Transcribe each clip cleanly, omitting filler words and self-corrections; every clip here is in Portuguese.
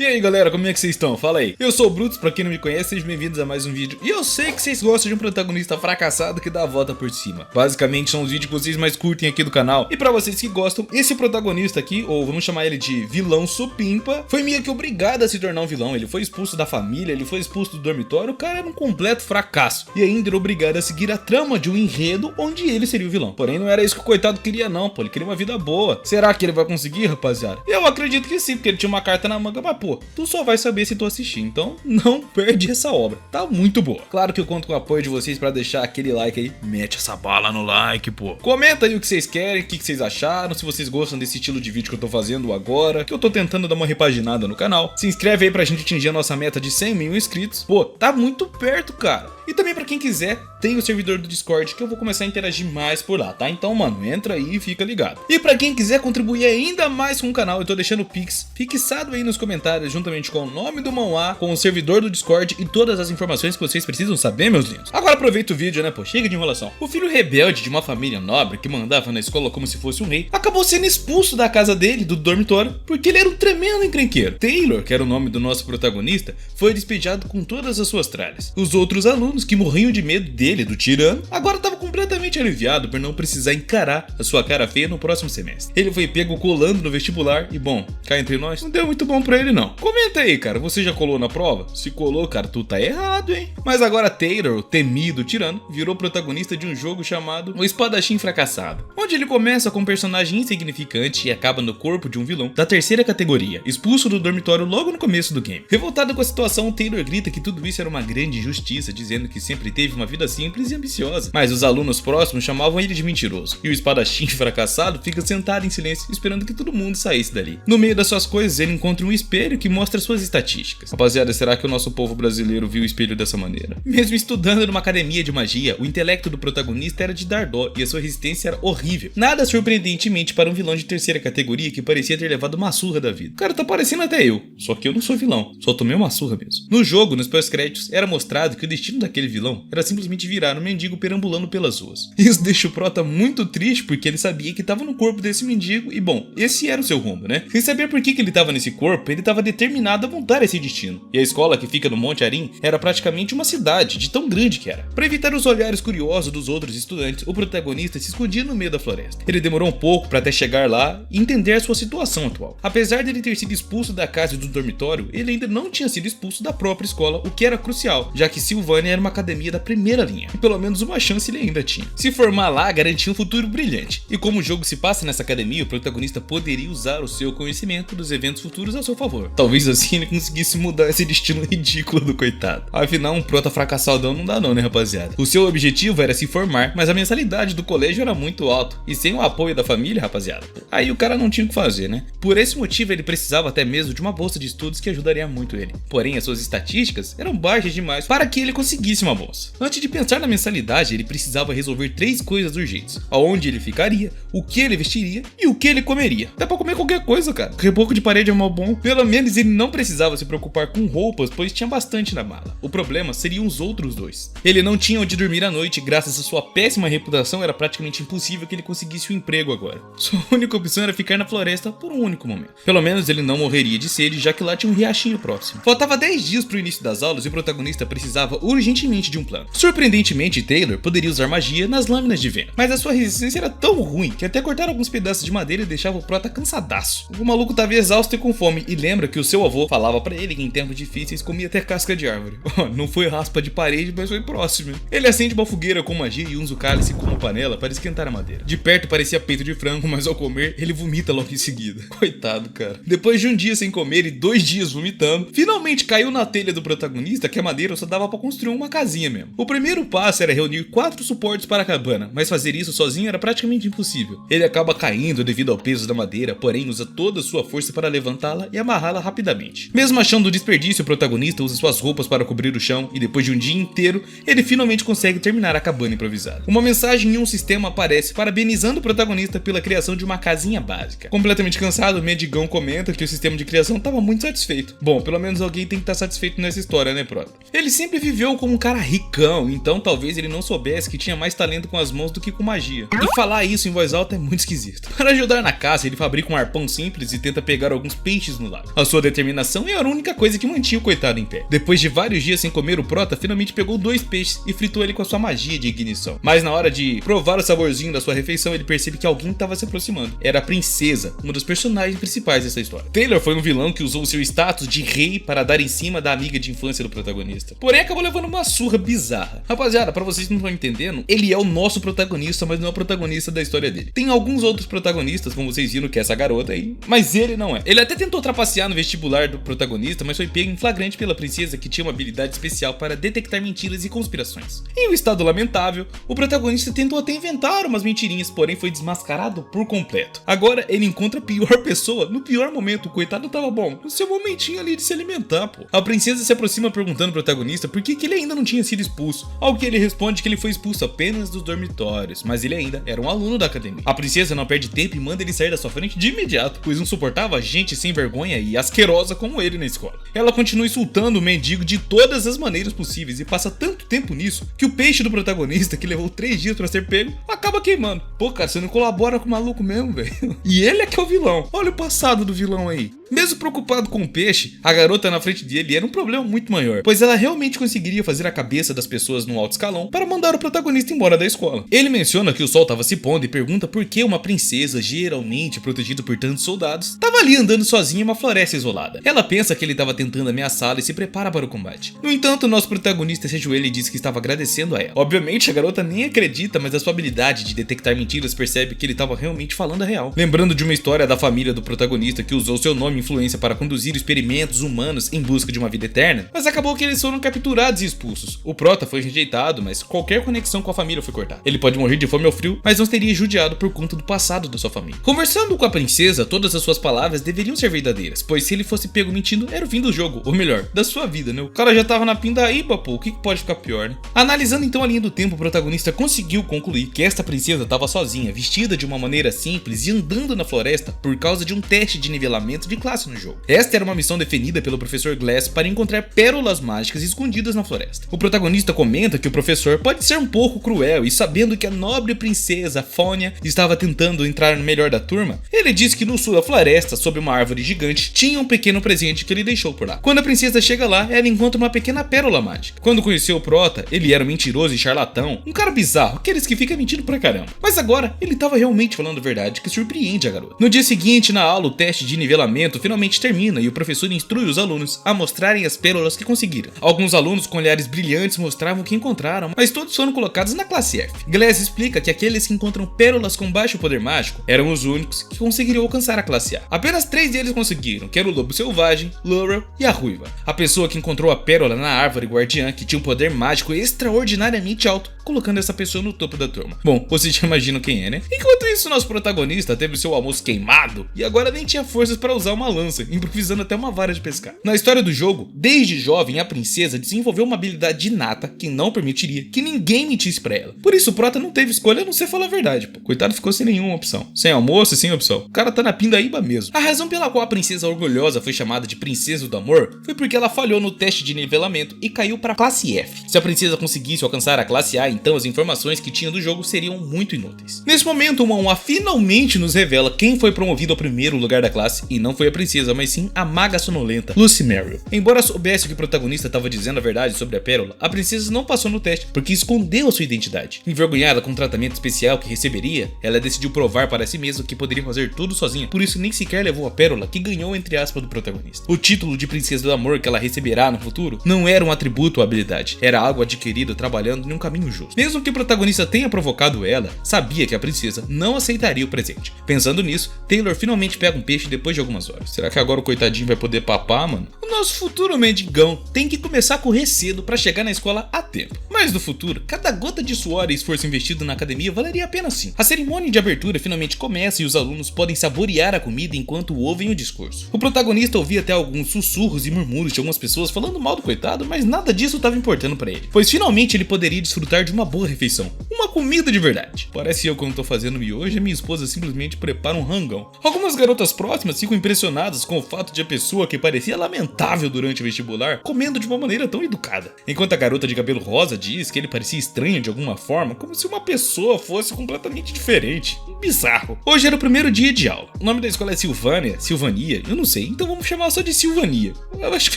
E aí galera, como é que vocês estão? Fala aí. Eu sou o Brutus, pra quem não me conhece, sejam bem-vindos a mais um vídeo. E eu sei que vocês gostam de um protagonista fracassado que dá a volta por cima. Basicamente são os vídeos que vocês mais curtem aqui do canal. E pra vocês que gostam, esse protagonista aqui, ou vamos chamar ele de vilão supimpa, foi meio que obrigado a se tornar um vilão. Ele foi expulso da família, ele foi expulso do dormitório, o cara era um completo fracasso. E ainda era obrigado a seguir a trama de um enredo onde ele seria o vilão. Porém não era isso que o coitado queria não, pô, ele queria uma vida boa. Será que ele vai conseguir, rapaziada? Eu acredito que sim, porque ele tinha uma carta na manga, mas pô, tu só vai saber se tu assistir, então não perde essa obra, tá muito boa. Claro que eu conto com o apoio de vocês pra deixar aquele like aí, mete essa bala no like, pô. Comenta aí o que vocês querem, o que vocês acharam, se vocês gostam desse estilo de vídeo que eu tô fazendo agora, que eu tô tentando dar uma repaginada no canal. Se inscreve aí pra gente atingir a nossa meta de 100 mil inscritos, pô, tá muito perto, cara. E também pra quem quiser, tem o servidor do Discord que eu vou começar a interagir mais por lá, tá? Então, mano, entra aí e fica ligado. E pra quem quiser contribuir ainda mais com o canal, eu tô deixando o Pix fixado aí nos comentários, juntamente com o nome do Mauá, com o servidor do Discord e todas as informações que vocês precisam saber, meus lindos. Agora aproveita o vídeo, né, pô, chega de enrolação. O filho rebelde de uma família nobre que mandava na escola como se fosse um rei, acabou sendo expulso da casa dele, do dormitório, porque ele era um tremendo encrenqueiro. Taylor, que era o nome do nosso protagonista, foi despejado com todas as suas tralhas. Os outros alunos, que morriam de medo dele, do tirano, agora estavam completamente aliviados por não precisar encarar a sua cara feia no próximo semestre. Ele foi pego colando no vestibular e, bom, cá entre nós, não deu muito bom pra ele não. Comenta aí, cara, você já colou na prova? Se colou, cara, tu tá errado, hein? Mas agora Taylor, o temido tirano, virou protagonista de um jogo chamado O Espadachim Fracassado, onde ele começa com um personagem insignificante e acaba no corpo de um vilão da terceira categoria, expulso do dormitório logo no começo do game. Revoltado com a situação, Taylor grita que tudo isso era uma grande injustiça, dizendo que sempre teve uma vida simples e ambiciosa, mas os alunos próximos chamavam ele de mentiroso, e o espadachim fracassado fica sentado em silêncio esperando que todo mundo saísse dali. No meio das suas coisas ele encontra um espelho que mostra suas estatísticas. Rapaziada, será que o nosso povo brasileiro viu o espelho dessa maneira? Mesmo estudando numa academia de magia, o intelecto do protagonista era de dar dó e a sua resistência era horrível. Nada surpreendentemente para um vilão de terceira categoria que parecia ter levado uma surra da vida. O cara tá parecendo até eu, só que eu não sou vilão, só tomei uma surra mesmo. No jogo, nos pós-créditos, era mostrado que o destino daquele vilão era simplesmente virar um mendigo perambulando pelas ruas. Isso deixa o prota muito triste porque ele sabia que estava no corpo desse mendigo e, bom, esse era o seu rumo, né? Sem saber por que ele estava nesse corpo, ele estava determinado a montar esse destino. E a escola que fica no Monte Arim era praticamente uma cidade, de tão grande que era. Para evitar os olhares curiosos dos outros estudantes, o protagonista se escondia no meio da floresta. Ele demorou um pouco para até chegar lá e entender a sua situação atual. Apesar de ele ter sido expulso da casa e do dormitório, ele ainda não tinha sido expulso da própria escola, o que era crucial, já que Sylvania era uma academia da primeira linha, e pelo menos uma chance ele ainda tinha. Se formar lá garantia um futuro brilhante, e como o jogo se passa nessa academia, o protagonista poderia usar o seu conhecimento dos eventos futuros a seu favor. Talvez assim ele conseguisse mudar esse destino ridículo do coitado. Afinal, um prota fracassadão não dá não, né, rapaziada? O seu objetivo era se formar, mas a mensalidade do colégio era muito alta, e sem o apoio da família, rapaziada, aí o cara não tinha o que fazer, né? Por esse motivo ele precisava até mesmo de uma bolsa de estudos que ajudaria muito ele. Porém, as suas estatísticas eram baixas demais para que ele conseguisse uma bolsa. Antes de pensar na mensalidade, ele precisava resolver 3 coisas urgentes: aonde ele ficaria, o que ele vestiria e o que ele comeria. Dá pra comer qualquer coisa, cara. Reboco de parede é mal bom. Pelo menos ele não precisava se preocupar com roupas, pois tinha bastante na mala. O problema seriam os outros 2. Ele não tinha onde dormir à noite, graças à sua péssima reputação era praticamente impossível que ele conseguisse um emprego agora. Sua única opção era ficar na floresta por um único momento. Pelo menos ele não morreria de sede, já que lá tinha um riachinho próximo. Faltava 10 dias pro início das aulas e o protagonista precisava urgentemente de um plano. Surpreendentemente, Taylor poderia usar magia nas lâminas de vento, mas a sua resistência era tão ruim que até cortar alguns pedaços de madeira e deixava o prota cansadaço. O maluco estava exausto e com fome, e lembra que o seu avô falava pra ele que em tempos difíceis comia até casca de árvore. Não foi raspa de parede, mas foi próximo. Ele acende uma fogueira com magia e usa o cálice como panela para esquentar a madeira. De perto parecia peito de frango, mas ao comer, ele vomita logo em seguida. Coitado, cara. Depois de um dia sem comer e 2 dias vomitando, finalmente caiu na telha do protagonista que a madeira só dava pra construir uma casinha mesmo. O primeiro passo era reunir 4 suportes para a cabana, mas fazer isso sozinho era praticamente impossível. Ele acaba caindo devido ao peso da madeira, porém usa toda a sua força para levantá-la e amarrá-la rapidamente. Mesmo achando desperdício, o protagonista usa suas roupas para cobrir o chão e depois de um dia inteiro, ele finalmente consegue terminar a cabana improvisada. Uma mensagem em um sistema aparece parabenizando o protagonista pela criação de uma casinha básica. Completamente cansado, o mendigão comenta que o sistema de criação estava muito satisfeito. Bom, pelo menos alguém tem que estar satisfeito nessa história, né, prota? Ele sempre viveu como um cara ricão, então então talvez ele não soubesse que tinha mais talento com as mãos do que com magia. E falar isso em voz alta é muito esquisito. Para ajudar na caça, ele fabrica um arpão simples e tenta pegar alguns peixes no lago. A sua determinação é a única coisa que mantinha o coitado em pé. Depois de vários dias sem comer, o prota finalmente pegou 2 peixes e fritou ele com a sua magia de ignição. Mas na hora de provar o saborzinho da sua refeição, ele percebe que alguém estava se aproximando. Era a princesa, uma dos personagens principais dessa história. Taylor foi um vilão que usou seu status de rei para dar em cima da amiga de infância do protagonista. Porém, acabou levando uma surra bizarra. Rapaziada, pra vocês que não estão entendendo, ele é o nosso protagonista, mas não é o protagonista da história dele. Tem alguns outros protagonistas, como vocês viram, que é essa garota aí, mas ele não é. Ele até tentou trapacear no vestibular do protagonista, mas foi pego em flagrante pela princesa, que tinha uma habilidade especial para detectar mentiras e conspirações. Em um estado lamentável, o protagonista tentou até inventar umas mentirinhas, porém foi desmascarado por completo. Agora ele encontra a pior pessoa no pior momento. O coitado tava bom no seu momentinho ali de se alimentar, pô. A princesa se aproxima perguntando ao protagonista por que ele ainda não tinha sido expulso, ao que ele responde que ele foi expulso apenas dos dormitórios, mas ele ainda era um aluno da academia. A princesa não perde tempo e manda ele sair da sua frente de imediato, pois não suportava gente sem vergonha e asquerosa como ele na escola. Ela continua insultando o mendigo de todas as maneiras possíveis e passa tanto tempo nisso que o peixe do protagonista, que levou 3 dias pra ser pego, acaba queimando. Pô, cara, você não colabora com o maluco mesmo, velho. E ele é que é o vilão. Olha o passado do vilão aí. Mesmo preocupado com o peixe, a garota na frente dele era um problema muito maior, pois ela realmente conseguiria fazer a cabeça das pessoas no alto escalão para mandar o protagonista embora da escola. Ele menciona que o sol estava se pondo e pergunta por que uma princesa, geralmente protegida por tantos soldados, estava ali andando sozinha em uma floresta isolada. Ela pensa que ele estava tentando ameaçá-la e se prepara para o combate. No entanto, o nosso protagonista se ajoelha e diz que estava agradecendo a ela. Obviamente, a garota nem acredita, mas a sua habilidade de detectar mentiras percebe que ele estava realmente falando a real. Lembrando de uma história da família do protagonista que usou seu nome e influência para conduzir experimentos humanos em busca de uma vida eterna, mas acabou que eles foram capturados e expulsos. O prota foi rejeitado, mas qualquer conexão com a família foi cortada. Ele pode morrer de fome ou frio, mas não seria judiado por conta do passado da sua família. Conversando com a princesa, todas as suas palavras deveriam ser verdadeiras, pois se ele fosse pego mentindo, era o fim do jogo, ou melhor, da sua vida, né? O cara já tava na pindaíba, pô, o que pode ficar pior, né? Analisando então a linha do tempo, o protagonista conseguiu concluir que esta princesa estava sozinha, vestida de uma maneira simples e andando na floresta por causa de um teste de nivelamento de classe no jogo. Esta era uma missão definida pelo professor Glass para encontrar pérolas mágicas escondidas na floresta. O protagonista comenta que o professor pode ser um pouco cruel e, sabendo que a nobre princesa Fônia estava tentando entrar no melhor da turma, ele diz que no sul da floresta, sob uma árvore gigante, tinha um pequeno presente que ele deixou por lá. Quando a princesa chega lá, ela encontra uma pequena pérola mágica. Quando conheceu o prota, ele era um mentiroso e charlatão, um cara bizarro, aqueles que ficam mentindo pra caramba. Mas agora, ele estava realmente falando a verdade, que surpreende a garota. No dia seguinte, na aula, o teste de nivelamento finalmente termina e o professor instrui os alunos a mostrarem as pérolas que conseguiram. Alguns alunos com olhares brilhantes mostravam o que encontraram, mas todos foram colocados na classe F. Glass explica que aqueles que encontram pérolas com baixo poder mágico eram os únicos que conseguiriam alcançar a classe A. Apenas 3 deles conseguiram, que era o lobo selvagem, Laurel e a ruiva. A pessoa que encontrou a pérola na árvore guardiã, que tinha um poder mágico extraordinariamente alto, colocando essa pessoa no topo da turma. Bom, vocês já imaginam quem é, né? Enquanto isso, nosso protagonista teve seu almoço queimado e agora nem tinha forças para usar uma lança, improvisando até uma vara de pescar. Na história do jogo, desde jovem, a princesa desenvolveu uma habilidade inata que não permitiria que ninguém mentisse pra ela. Por isso, o prota não teve escolha a não ser falar a verdade, pô. Coitado, ficou sem nenhuma opção. Sem almoço e sem opção. O cara tá na pindaíba mesmo. A razão pela qual a princesa orgulhosa foi chamada de Princesa do Amor foi porque ela falhou no teste de nivelamento e caiu para a classe F. Se a princesa conseguisse alcançar a classe A, então as informações que tinha do jogo seriam muito inúteis. Nesse momento, o 1 finalmente nos revela quem foi promovido ao primeiro lugar da classe, e não foi a princesa, mas sim a maga sonolenta, Lucy Merrill. Embora soubesse que o protagonista estava dizendo a verdade sobre a pérola, a princesa não passou no teste porque escondeu a sua identidade. Envergonhada com o tratamento especial que receberia, ela decidiu provar para si mesma que poderia fazer tudo sozinha, por isso nem sequer levou a pérola que ganhou entre aspas do protagonista. O título de Princesa do Amor que ela receberá no futuro não era um atributo ou habilidade, era algo adquirido trabalhando em um caminho justo. Mesmo que o protagonista tenha provocado ela, sabia que a princesa não aceitaria o presente. Pensando nisso, Taylor finalmente pega um peixe depois de algumas horas. Será que agora o coitadinho vai poder papar, mano? O nosso futuro mendigão tem que começar a correr cedo para chegar na escola a tempo. Mas no futuro, cada gota de suor e esforço investido na academia valeria a pena sim. A cerimônia de abertura finalmente começa e os alunos podem saborear a comida enquanto ouvem o discurso. O protagonista ouvia até alguns sussurros e murmúrios de algumas pessoas falando mal do coitado, mas nada disso estava importando para ele, pois finalmente ele poderia desfrutar de uma boa refeição. Uma comida de verdade. Parece eu quando tô fazendo miojo e minha esposa simplesmente prepara um rangão. Algumas garotas próximas ficam impressionadas com o fato de a pessoa que parecia lamentável durante o vestibular comendo de uma maneira tão educada. Enquanto a garota de cabelo rosa diz que ele parecia estranho de alguma forma, como se uma pessoa fosse completamente diferente. Bizarro. Hoje era o primeiro dia de aula. O nome da escola é Silvania, eu não sei, então vamos chamar só de Silvania. Eu acho que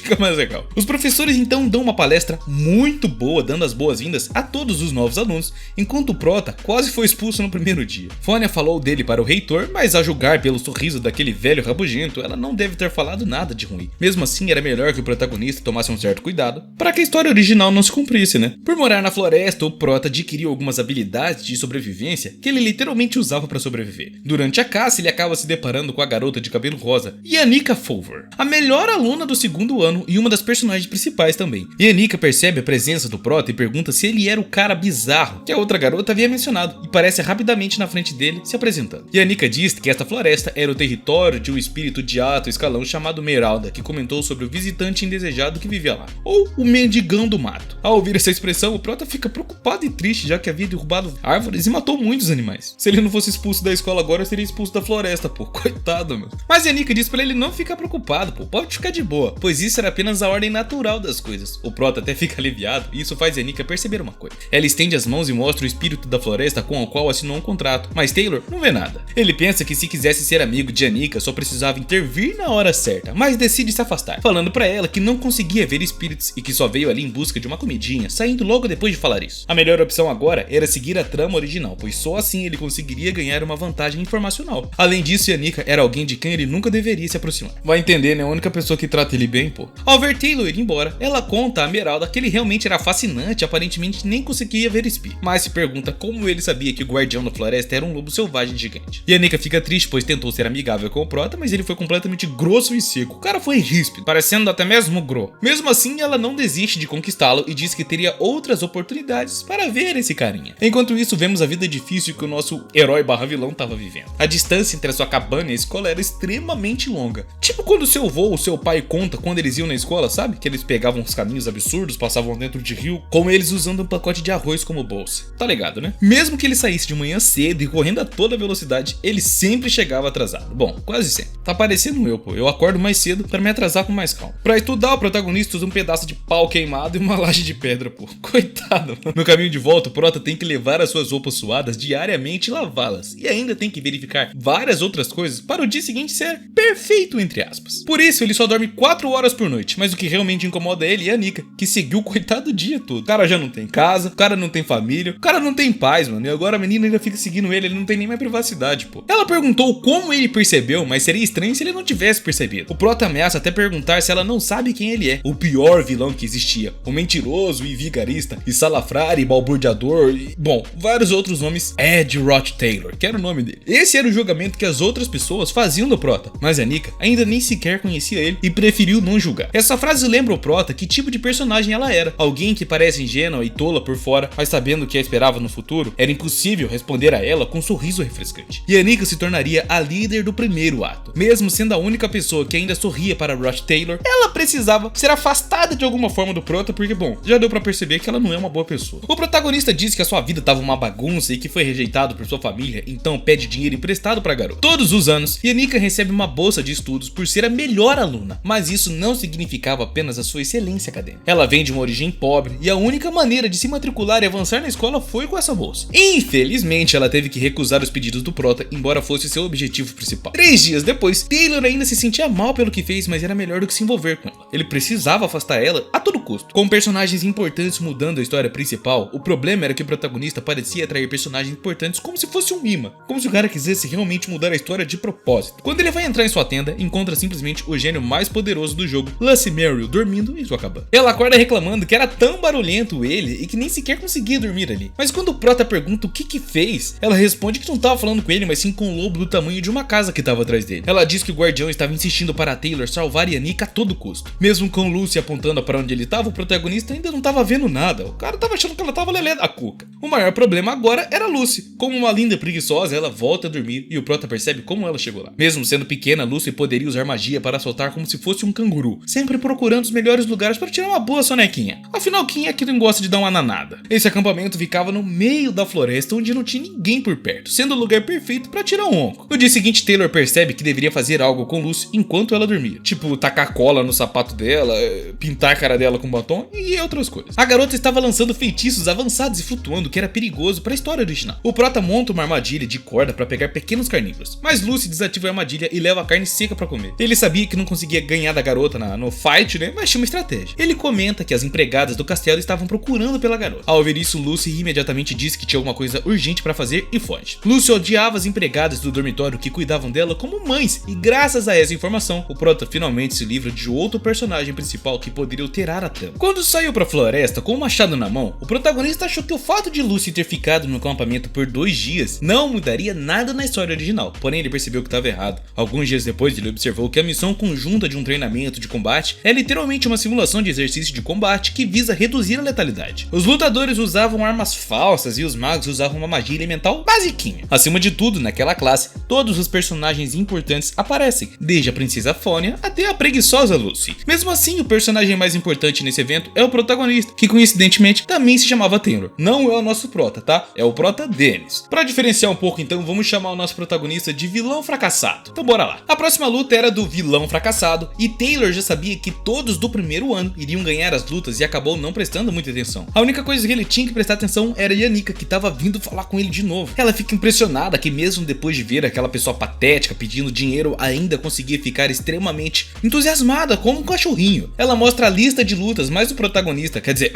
fica mais legal. Os professores então dão uma palestra muito boa, dando as boas-vindas a todos os novos alunos, enquanto o Prota quase foi expulso no primeiro dia. Fônia falou dele para o reitor, mas a julgar pelo sorriso daquele velho rabugento, ela não deve ter falado nada de ruim. Mesmo assim, era melhor que o protagonista tomasse um certo cuidado, para que a história original não se cumprisse, né? Por morar na floresta, o Prota adquiriu algumas habilidades de sobrevivência que ele literalmente usava para sobreviver. Durante a caça, ele acaba se deparando com a garota de cabelo rosa, Yannicka Fulver, a melhor aluna do segundo ano e uma das personagens principais também. Yannicka percebe a presença do Prota e pergunta se ele era o cara bizarro que a outra garota havia mencionado, e aparece rapidamente na frente dele, se apresentando. Yannicka diz que esta floresta era o território de um espírito de alto escalão chamado Meralda, que comentou sobre o visitante indesejado que vivia lá, ou o mendigão do mato. Ao ouvir essa expressão, o Prota fica preocupado e triste, já que havia derrubado árvores e matou muitos animais. Se ele não fosse expulso da escola agora, seria expulso da floresta, pô. Coitado, mano. Mas Yannicka diz pra ele não ficar preocupado, pô. Pode ficar de boa, pois isso era apenas a ordem natural das coisas. O Prota até fica aliviado, e isso faz Yannicka perceber uma coisa. Ela estende as mãos e mostra o espírito da floresta com o qual assinou um contrato, mas Taylor não vê nada. Ele pensa que se quisesse ser amigo de Yannicka, só precisava intervir na hora certa, mas decide se afastar, falando pra ela que não conseguia ver espíritos e que só veio ali em busca de uma comidinha, saindo logo depois de falar isso. A melhor opção agora era seguir a trama original, pois só assim ele conseguiria ganhar uma vantagem informacional. Além disso, Yannicka era alguém de quem ele nunca deveria se aproximar. Vai entender, né? A única pessoa que trata ele bem, pô. Ao ver Taylor ir embora, ela conta a Meralda que ele realmente era fascinante, aparentemente nem conseguia ver espírito, mas se pergunta como ele sabia que o guardião da floresta era um lobo selvagem gigante. Yannicka fica triste, pois tentou ser amigável com o Prota, mas ele foi completamente grosso e seco. O cara foi ríspido, parecendo até mesmo Gro. Mesmo assim, ela não desiste de conquistá-lo e diz que teria outras oportunidades para ver esse carinha. Enquanto isso, vemos a vida difícil que o nosso herói/vilão estava vivendo. A distância entre a sua cabana e a escola era extremamente longa. Tipo quando seu avô ou seu pai conta quando eles iam na escola, sabe? Que eles pegavam uns caminhos absurdos, passavam dentro de rio, com eles usando um pacote de arroz como bolsa. Tá ligado, né? Mesmo que ele saísse de manhã cedo e correndo a toda velocidade, ele sempre chegava atrasado. Bom, quase sempre. Tá parecendo eu, pô. Eu acordo mais cedo para me atrasar com mais calma. Pra estudar, o protagonista usa um pedaço de pau queimado e uma laje de pedra, pô. Coitado. No caminho de volta, o Prota tem que levar as suas roupas suadas diariamente e lavá-las. E ainda tem que verificar várias outras coisas para o dia seguinte ser perfeito, entre aspas. Por isso, ele só dorme 4 horas por noite. Mas o que realmente incomoda ele é a Yannicka, que seguiu o coitado o dia todo. O cara já não tem casa, o cara não tem família, o cara não tem paz, mano. E agora a menina ainda fica seguindo ele não tem nem mais privacidade, pô. Ela perguntou como ele percebeu, mas seria estranho se ele não tivesse percebido. O Prota ameaça até perguntar se ela não sabe quem ele é. O pior vilão que existia. O mentiroso e vigarista, e salafrário e balbuciador, e... bom, vários outros nomes. Ed Roth Taylor, que era o nome dele. Esse era o julgamento que as outras pessoas faziam do Prota, mas a Yannicka ainda nem sequer conhecia ele e preferiu não julgar. Essa frase lembra o Prota que tipo de personagem ela era. Alguém que parece ingênua e tola por fora, mas sabendo o que a esperava no futuro, era impossível responder a ela com um sorriso refrescante. E Yannicka se tornaria a líder do primeiro ato. Mesmo sendo a única pessoa que ainda sorria para Roth Taylor, ela precisava ser afastada de alguma forma do Prota, porque bom, já deu pra perceber que ela não é uma boa pessoa. O protagonista diz que a sua vida tava uma bagunça e que foi rejeitado por sua família, então pede dinheiro emprestado pra garota. Todos os anos, Yannicka recebe uma bolsa de estudos por ser a melhor aluna, mas isso não significava apenas a sua excelência acadêmica. Ela vem de uma origem pobre e a única maneira de se matricular e avançar na escola foi com essa bolsa. Infelizmente, ela teve que recusar os pedidos do Prota, embora fosse seu objetivo principal. 3 dias depois, Taylor ainda se sentia mal pelo que fez, mas era melhor do que se envolver com ela. Ele precisava afastar ela a todo custo. Com personagens importantes mudando a história principal, o problema era que o protagonista parecia atrair personagens importantes como se fosse um imã, como se o cara quisesse realmente mudar a história de propósito. Quando ele vai entrar em sua tenda, encontra simplesmente o gênio mais poderoso do jogo, Lucy Merrill, dormindo em sua cabana. Ela acorda reclamando que era tão barulhento ele e que nem sequer conseguia dormir ali. Mas quando o Prota pergunta o que fez, ela responde que não estava falando com ele, mas sim com um lobo do tamanho de uma casa que estava atrás dele. Ela diz que o guardião estava insistindo para Taylor salvar Yannicka a todo custo. Mesmo com Lucy apontando para onde ele estava, o protagonista ainda não estava vendo nada. O cara estava achando que ela estava lelé da cuca. O maior problema agora era Lucy. Como uma linda preguiçosa, ela volta a dormir e o Prota percebe como ela chegou lá. Mesmo sendo pequena, Lucy poderia usar magia para soltar como se fosse um canguru, sempre procurando os melhores lugares para tirar uma boa sonequinha. Afinal, quem é que não gosta de dar uma nanada? Esse acampamento ficava no meio da floresta onde não tinha ninguém por perto, sendo o lugar perfeito para tirar um onco. No dia seguinte, Taylor percebe que deveria fazer algo com Lucy enquanto ela dormia, tipo tacar cola no sapato dela, pintar a cara dela com batom e outras coisas. A garota estava lançando feitiços avançados e flutuando, que era perigoso para a história original. O prota monta uma armadilha de corda para pegar pequenos carnívoros, mas Lucy desativa a armadilha e leva a carne seca para comer. Ele sabia que não conseguia ganhar da garota no fight, né? Mas tinha uma estratégia. Ele comenta que as empregadas do castelo estavam procurando pela garota. Ao ver isso, Lucy imediatamente diz que tinha alguma coisa urgente para fazer e foge. Lucy odiava as empregadas do dormitório que cuidavam dela como mães, e graças a essa informação, o prota finalmente se livra de outro personagem principal que poderia alterar a trama. Quando saiu pra floresta com o machado na mão, o protagonista achou que o fato de Lucy ter ficado no acampamento por 2 dias não mudaria nada na história original, porém ele percebeu que estava errado. Alguns dias depois, ele observou que a missão conjunta de um treinamento de combate é literalmente uma simulação de exercício de combate que visa reduzir a letalidade. Os lutadores usavam armas falsas e os magos usavam uma magia elemental basiquinha. Acima de tudo, naquela classe, todos os personagens importantes aparecem, desde a princesa Fônia até a preguiçosa Lucy. Mesmo assim, o personagem mais importante nesse evento é o protagonista, que coincidentemente também se chamava Taylor. Não é o nosso prota, tá? É o prota Dennis. Para diferenciar um pouco então, vamos chamar o nosso protagonista de vilão fracassado. Então bora lá. A próxima luta era do vilão fracassado, e Taylor já sabia que todos do primeiro ano iriam ganhar as lutas e acabou não prestando muita atenção. A única coisa que ele tinha que prestar atenção era a Yannicka, que estava vindo falar com ele de novo. Ela fica impressionada que mesmo depois de ver aquela pessoa patética pedindo dinheiro, ainda conseguia ficar extremamente entusiasmada como um cachorrinho. Ela mostra a lista de lutas, mas o protagonista, quer dizer,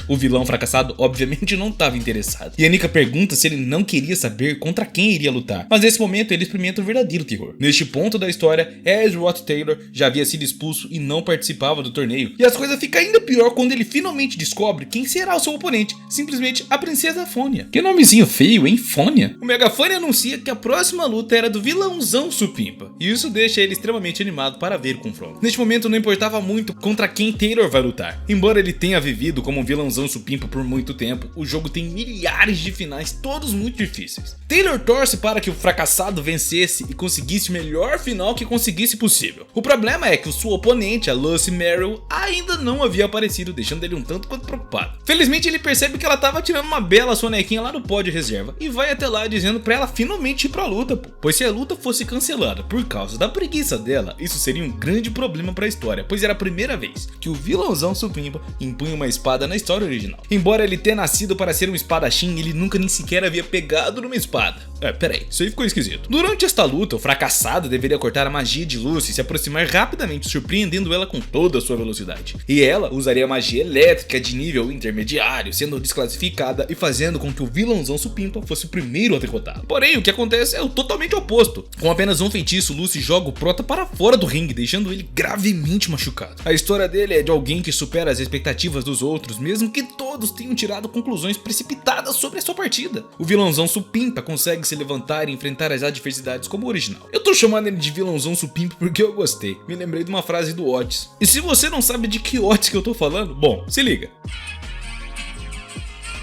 o vilão fracassado, obviamente não estava interessado. Yannicka pergunta se ele não queria saber contra quem iria lutar, mas nesse momento ele experimenta o verdadeiro terror. Neste ponto da história, Edward Taylor já havia sido expulso e não participava do torneio, e as coisas ficam ainda pior quando ele finalmente descobre quem será o seu oponente, simplesmente a princesa Fônia. Que nomezinho feio, hein? Fônia? O Megafone anuncia que a próxima luta era do vilãozão supimpa, e isso deixa ele extremamente animado para ver o confronto. Neste momento não importava muito contra quem Taylor vai lutar. Embora ele tenha vivido como um vilãozão supimpa por muito tempo, o jogo tem milhares de finais, todos muito difíceis. Taylor torce para que o fracassado vencesse e conseguisse o melhor final que conseguisse possível. O problema é que o seu oponente, a Lucy Merrill, ainda não havia aparecido, deixando ele um tanto quanto preocupado. Felizmente ele percebe que ela estava tirando uma bela sonequinha lá no pódio reserva e vai até lá dizendo para ela finalmente ir pra luta, pois se a luta fosse cancelada por causa da preguiça dela, isso seria um grande problema para a história, pois era a primeira vez que o vilãozão supimpa impunha uma espada na história original. Embora ele tenha nascido para ser um espadachim, ele nunca nem sequer havia pegado numa espada. Peraí, isso aí ficou esquisito. Durante esta luta, o fracassado deveria cortar a magia de Lucy e se aproximar rapidamente, surpreendendo ela com toda a sua velocidade. E ela usaria a magia elétrica de nível intermediário, sendo desclassificada e fazendo com que o vilãozão supimpa fosse o primeiro a derrotá-lo. Porém, o que acontece é o totalmente oposto. Com apenas um feitiço, Lucy joga o prota para fora do ringue, deixando ele gravemente machucado. A história dele é de alguém que supera as expectativas dos outros, mesmo que todos tenham tirado conclusões precipitadas sobre a sua partida. O vilãozão supimpa consegue se levantar e enfrentar as adversidades como o original. Eu tô chamando ele de vilãozão supimpa porque eu gostei. Me lembrei de uma frase do Otis. E se você não sabe de que Otis que eu tô falando, bom, se liga.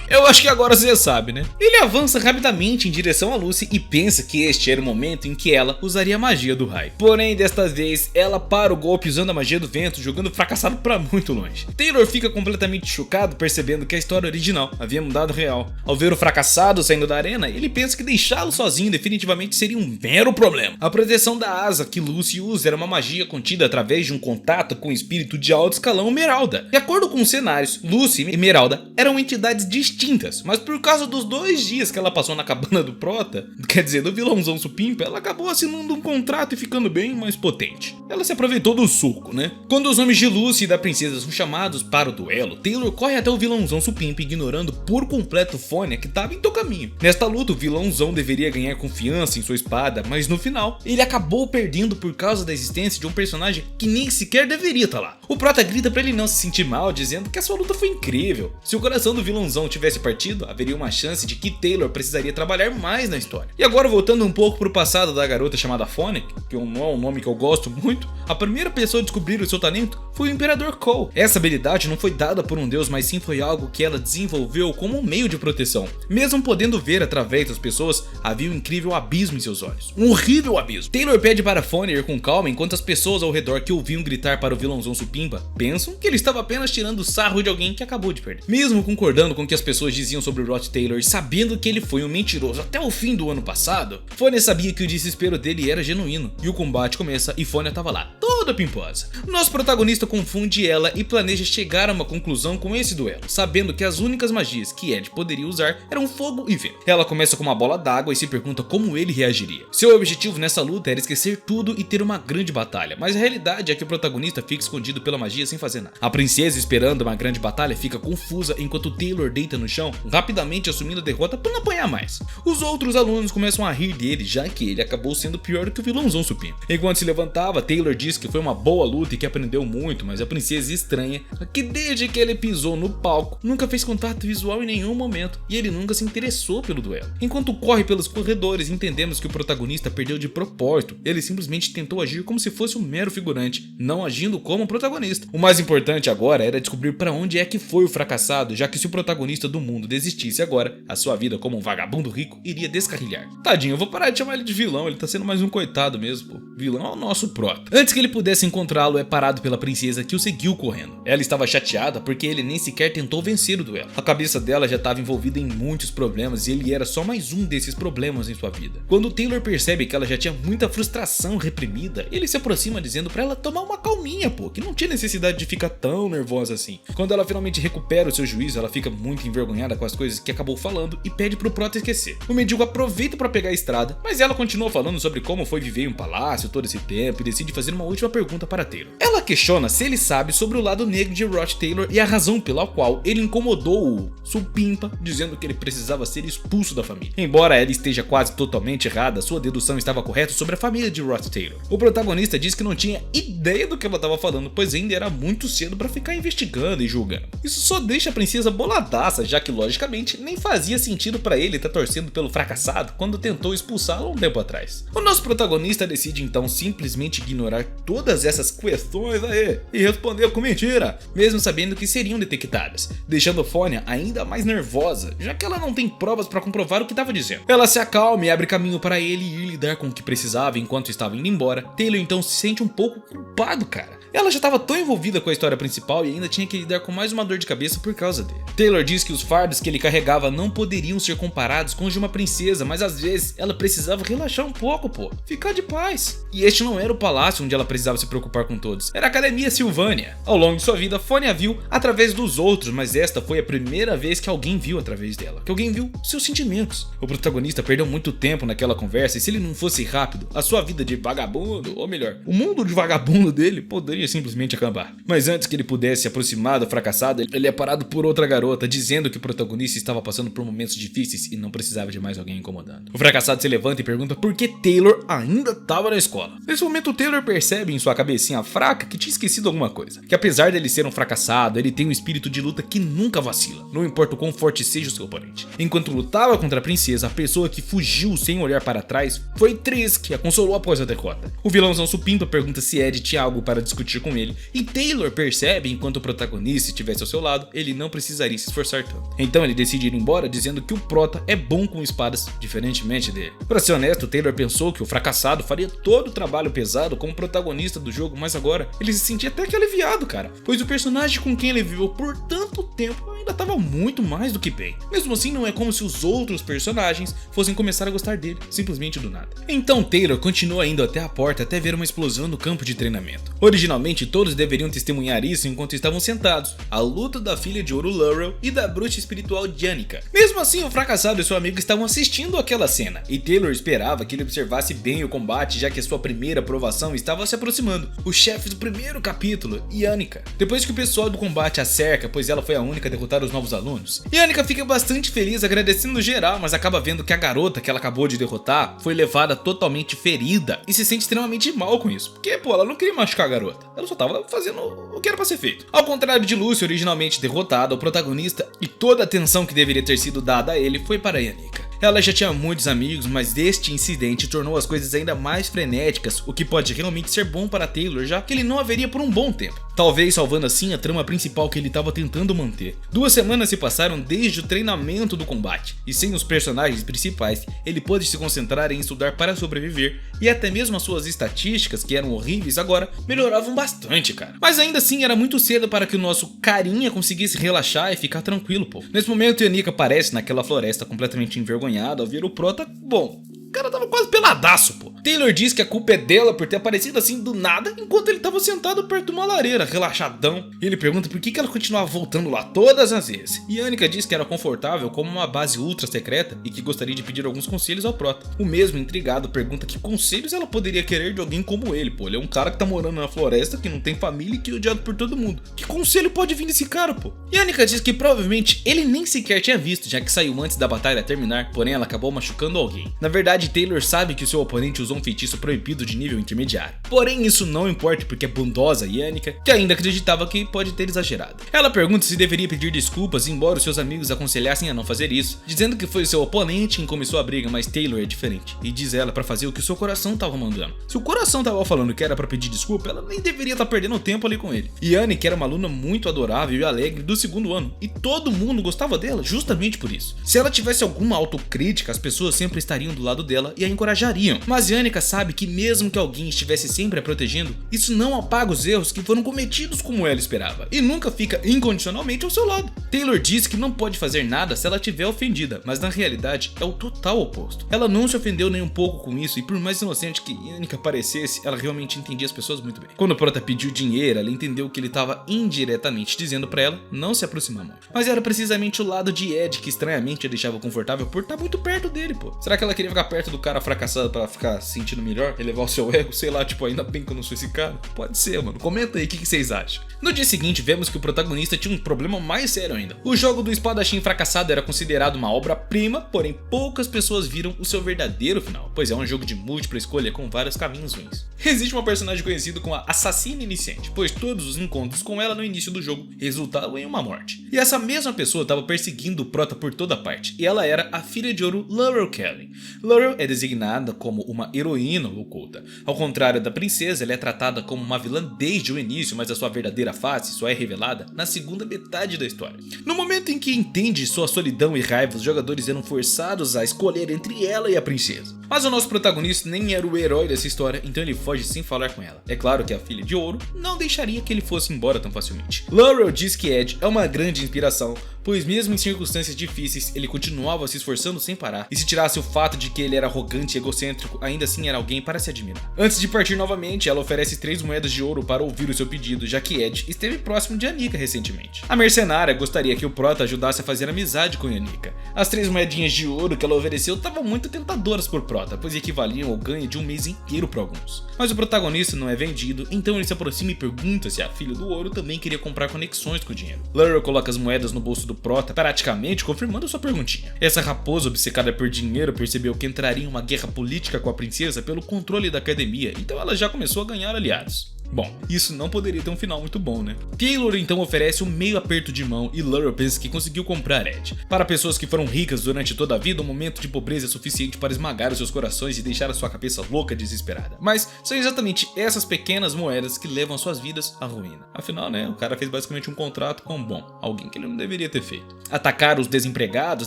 Eu acho que agora você já sabe, né? Ele avança rapidamente em direção a Lucy e pensa que este era o momento em que ela usaria a magia do raio. Porém, desta vez, ela para o golpe usando a magia do vento, jogando o fracassado para muito longe. Taylor fica completamente chocado, percebendo que a história original havia mudado real. Ao ver o fracassado saindo da arena, ele pensa que deixá-lo sozinho definitivamente seria um mero problema. A proteção da asa que Lucy usa era uma magia contida através de um contato com o espírito de alto escalão Meralda. De acordo com os cenários, Lucy e Meralda eram entidades distintas, mas por causa dos 2 dias que ela passou na cabana do prota, quer dizer, do vilãozão supimpa, ela acabou assinando um contrato e ficando bem mais potente. Ela se aproveitou do suco, né? Quando os homens de Lucy e da princesa são chamados para o duelo, Taylor corre até o vilãozão supimpa, ignorando por completo Fônia, que estava em seu caminho. Nesta luta, o vilãozão deveria ganhar confiança em sua espada, mas no final, ele acabou perdendo por causa da existência de um personagem que nem sequer deveria estar lá. O prota grita para ele não se sentir mal, dizendo que a sua luta foi incrível. Se o coração do vilãozão tivesse partido, haveria uma chance de que Taylor precisaria trabalhar mais na história. E agora, voltando um pouco pro passado da garota chamada Fônia, que não é um nome que eu gosto muito, A primeira pessoa a descobrir o seu talento foi o Imperador Cole. Essa habilidade não foi dada por um deus, mas sim foi algo que ela desenvolveu como um meio de proteção. Mesmo podendo ver através das pessoas, havia um incrível abismo em seus olhos. Um horrível abismo. Taylor pede para Fonny ir com calma enquanto as pessoas ao redor que ouviam gritar para o vilãozão supimpa pensam que ele estava apenas tirando sarro de alguém que acabou de perder. Mesmo concordando com o que as pessoas diziam sobre o Rod Taylor e sabendo que ele foi um mentiroso até o fim do ano passado, Fonny sabia que o desespero dele era genuíno. E o combate começa e Fonny estava lá, toda pimposa. Nosso protagonista confunde ela e planeja chegar a uma conclusão com esse duelo, sabendo que as únicas magias que Ed poderia usar eram fogo e vento. Ela começa com uma bola d'água e se pergunta como ele reagiria. Seu objetivo nessa luta era esquecer tudo e ter uma grande batalha, mas a realidade é que o protagonista fica escondido pela magia sem fazer nada. A princesa, esperando uma grande batalha, fica confusa enquanto Taylor deita no chão, rapidamente assumindo a derrota por não apanhar mais. Os outros alunos começam a rir dele, já que ele acabou sendo pior do que o vilãozão supimpa. Enquanto se levantava, Taylor diz que foi uma boa luta e que aprendeu muito, mas a princesa estranha que desde que ele pisou no palco, nunca fez contato visual em nenhum momento, e ele nunca se interessou pelo duelo. Enquanto corre pelos corredores, entendemos que o protagonista perdeu de propósito. Ele simplesmente tentou agir como se fosse um mero figurante, não agindo como protagonista. O mais importante agora era descobrir para onde é que foi o fracassado, já que se o protagonista do mundo desistisse agora, a sua vida como um vagabundo rico iria descarrilhar. Tadinho, eu vou parar de chamar ele de vilão, ele tá sendo mais um coitado mesmo, pô. Vilão é o nosso prota. Antes que ele pudesse encontrá-lo, é parado pela princesa que o seguiu correndo. Ela estava chateada porque ele nem sequer tentou vencer o duelo. A cabeça dela já estava envolvida em muitos problemas e ele era só mais um desses problemas em sua vida. Quando Taylor percebe que ela já tinha muita frustração reprimida, ele se aproxima dizendo pra ela tomar uma calminha, pô, que não tinha necessidade de ficar tão nervosa assim. Quando ela finalmente recupera o seu juízo, ela fica muito envergonhada com as coisas que acabou falando e pede pro prota esquecer. O mendigo aproveita pra pegar a estrada, mas ela continua falando sobre como foi viver em um palácio todo esse tempo e decide fazer uma última pergunta para Taylor. Ela questiona se ele sabe sobre o lado negro de Rod Taylor e a razão pela qual ele incomodou o supimpa, dizendo que ele precisava ser expulso da família. Embora ela esteja quase totalmente errada, sua dedução estava correta sobre a família de Rod Taylor. O protagonista diz que não tinha ideia do que ela estava falando, pois ainda era muito cedo para ficar investigando e julgando. Isso só deixa a princesa boladaça, já que logicamente nem fazia sentido para ele estar torcendo pelo fracassado quando tentou expulsá-lo um tempo atrás. O nosso protagonista decide então simplesmente ignorar todas essas questões aí e responder com mentira, mesmo sabendo que seriam detectadas, deixando Fonny ainda mais nervosa, já que ela não tem provas para comprovar o que estava dizendo. Ela se acalma e abre caminho para ele ir lidar com o que precisava enquanto estava indo embora. Taylor então se sente um pouco culpado, cara. Ela já estava tão envolvida com a história principal e ainda tinha que lidar com mais uma dor de cabeça por causa dele. Taylor diz que os fardos que ele carregava não poderiam ser comparados com os de uma princesa, mas às vezes ela precisava relaxar um pouco, pô, ficar de paz. E este não era o palácio onde ela precisava se preocupar com todos, era a Academia Sylvania. Ao longo de sua vida, Fonny a viu através dos outros, mas esta foi a primeira vez que alguém viu através dela, que alguém viu seus sentimentos. O protagonista perdeu muito tempo naquela conversa e se ele não fosse rápido, a sua vida de vagabundo, ou melhor, o mundo de vagabundo dele poderia simplesmente acabar. Mas antes que ele pudesse se aproximar do fracassado, ele é parado por outra garota, dizendo que o protagonista estava passando por momentos difíceis e não precisava de mais alguém incomodando. O fracassado se levanta e pergunta por que Taylor ainda estava na escola. Nesse momento, Taylor percebe em sua cabecinha fraca que tinha esquecido alguma coisa. Que apesar dele ser um fracassado, ele tem um espírito de luta que nunca vacila, não importa o quão forte seja o seu oponente. Enquanto lutava contra a princesa, a pessoa que fugiu sem olhar para trás foi Triss, que a consolou após a derrota. O vilãozão supimpa pergunta se Ed tinha algo para discutir com ele, e Taylor percebe enquanto o protagonista estivesse ao seu lado, ele não precisaria se esforçar tanto. Então ele decide ir embora dizendo que o prota é bom com espadas, diferentemente dele. Para ser honesto, Taylor pensou que o fracassado faria todo o trabalho pesado como protagonista do jogo, mas agora ele se sentia até que aliviado, cara, pois o personagem com quem ele viveu por tanto tempo ainda estava muito mais do que bem. Mesmo assim, não é como se os outros personagens fossem começar a gostar dele, simplesmente do nada. Então Taylor continua indo até a porta até ver uma explosão no campo de treinamento. Originalmente, todos deveriam testemunhar isso enquanto estavam sentados, a luta da filha de Ouro Laurel e da bruxa espiritual Janica. Mesmo assim, o fracassado e seu amigo estavam assistindo aquela cena, e Taylor esperava que ele observasse bem o combate, já que a sua primeira aprovação estava se aproximando. O chefe do primeiro capítulo, Janica. Depois que o pessoal do combate a cerca, pois ela foi a única a derrotar os novos alunos, Janica fica bastante feliz agradecendo no geral, mas acaba vendo que a garota que ela acabou de derrotar foi levada totalmente ferida e se sente extremamente mal com isso, porque pô, ela não queria machucar a garota, ela só tava fazendo o que era pra ser feito. Ao contrário de Lucy, originalmente derrotada, o protagonista e toda a atenção que deveria ter sido dada a ele foi para Janica. Ela já tinha muitos amigos, mas este incidente tornou as coisas ainda mais frenéticas, o que pode realmente ser bom para Taylor, já que ele não a veria por um bom tempo. Talvez salvando assim a trama principal que ele estava tentando manter. 2 semanas se passaram desde o treinamento do combate, e sem os personagens principais, ele pôde se concentrar em estudar para sobreviver, e até mesmo as suas estatísticas, que eram horríveis agora, melhoravam bastante, cara. Mas ainda assim era muito cedo para que o nosso carinha conseguisse relaxar e ficar tranquilo, pô. Nesse momento, Yannick aparece naquela floresta completamente envergonhada ao ver o prota. Bom, o cara tava quase peladaço, pô. Taylor diz que a culpa é dela por ter aparecido assim do nada, enquanto ele tava sentado perto de uma lareira, relaxadão. E ele pergunta por que ela continuava voltando lá todas as vezes. E Annika diz que era confortável como uma base ultra secreta e que gostaria de pedir alguns conselhos ao prota. O mesmo intrigado pergunta que conselhos ela poderia querer de alguém como ele, pô. Ele é um cara que tá morando na floresta, que não tem família e que é odiado por todo mundo. Que conselho pode vir desse cara, pô? E Annika diz que provavelmente ele nem sequer tinha visto, já que saiu antes da batalha terminar, porém ela acabou machucando alguém. Na verdade, Taylor sabe que o seu oponente usou um feitiço proibido de nível intermediário. Porém, isso não importa porque é bondosa e Annika, que ainda acreditava que pode ter exagerado. Ela pergunta se deveria pedir desculpas, embora os seus amigos aconselhassem a não fazer isso, dizendo que foi o seu oponente quem começou a briga, mas Taylor é diferente, e diz ela pra fazer o que o seu coração tava mandando. Se o coração tava falando que era pra pedir desculpa, ela nem deveria estar perdendo tempo ali com ele. E Annika era uma aluna muito adorável e alegre do 2º ano, e todo mundo gostava dela justamente por isso. Se ela tivesse alguma autocrítica, as pessoas sempre estariam do lado dela e a encorajariam. Mas Annika sabe que mesmo que alguém estivesse sempre a protegendo, isso não apaga os erros que foram cometidos como ela esperava, e nunca fica incondicionalmente ao seu lado. Taylor diz que não pode fazer nada se ela estiver ofendida, mas na realidade é o total oposto. Ela não se ofendeu nem um pouco com isso, e por mais inocente que Annika parecesse, ela realmente entendia as pessoas muito bem. Quando o prota pediu dinheiro, ela entendeu que ele estava indiretamente dizendo pra ela não se aproximar muito. Mas era precisamente o lado de Ed que estranhamente a deixava confortável por estar muito perto dele, pô. Será que ela queria ficar perto do cara fracassado pra ficar se sentindo melhor? Elevar o seu ego? Sei lá, tipo, ainda bem que eu não sou esse cara. Pode ser, mano. Comenta aí o que vocês acham. No dia seguinte, vemos que o protagonista tinha um problema mais sério ainda. O jogo do espadachim fracassado era considerado uma obra-prima, porém poucas pessoas viram o seu verdadeiro final, pois é um jogo de múltipla escolha com vários caminhos ruins. Existe uma personagem conhecida como a Assassina Iniciante, pois todos os encontros com ela no início do jogo resultavam em uma morte. E essa mesma pessoa estava perseguindo o prota por toda parte, e ela era a filha de ouro Laurel Kelly. Laurel é designada como uma heroína oculta. Ao contrário da princesa, ela é tratada como uma vilã desde o início, mas a sua verdadeira face só é revelada na segunda metade da história. No momento em que entende sua solidão e raiva, os jogadores eram forçados a escolher entre ela e a princesa. Mas o nosso protagonista nem era o herói dessa história, então ele foge sem falar com ela. É claro que a filha de ouro não deixaria que ele fosse embora tão facilmente. Laurel diz que Ed é uma grande inspiração, pois mesmo em circunstâncias difíceis, ele continuava se esforçando sem parar, e se tirasse o fato de que ele era arrogante e egocêntrico, ainda assim era alguém para se admirar. Antes de partir novamente, ela oferece 3 moedas de ouro para ouvir o seu pedido, já que Ed esteve próximo de Annika recentemente. A mercenária gostaria que o prota ajudasse a fazer amizade com Annika. As 3 moedinhas de ouro que ela ofereceu estavam muito tentadoras por prota, pois equivaliam ao ganho de um mês inteiro para alguns. Mas o protagonista não é vendido, então ele se aproxima e pergunta se a filha do ouro também queria comprar conexões com o dinheiro. Laurel coloca as moedas no bolso do prota, praticamente confirmando sua perguntinha. Essa raposa obcecada por dinheiro percebeu que entraria em uma guerra política com a princesa pelo controle da academia, então ela já começou a ganhar aliados. Bom, isso não poderia ter um final muito bom, né? Taylor então oferece um meio aperto de mão e Laurel pensa que conseguiu comprar Ed. Para pessoas que foram ricas durante toda a vida, um momento de pobreza é suficiente para esmagar os seus corações e deixar a sua cabeça louca e desesperada. Mas são exatamente essas pequenas moedas que levam suas vidas à ruína. Afinal, né, o cara fez basicamente um contrato com, bom, alguém que ele não deveria ter feito. Atacar os desempregados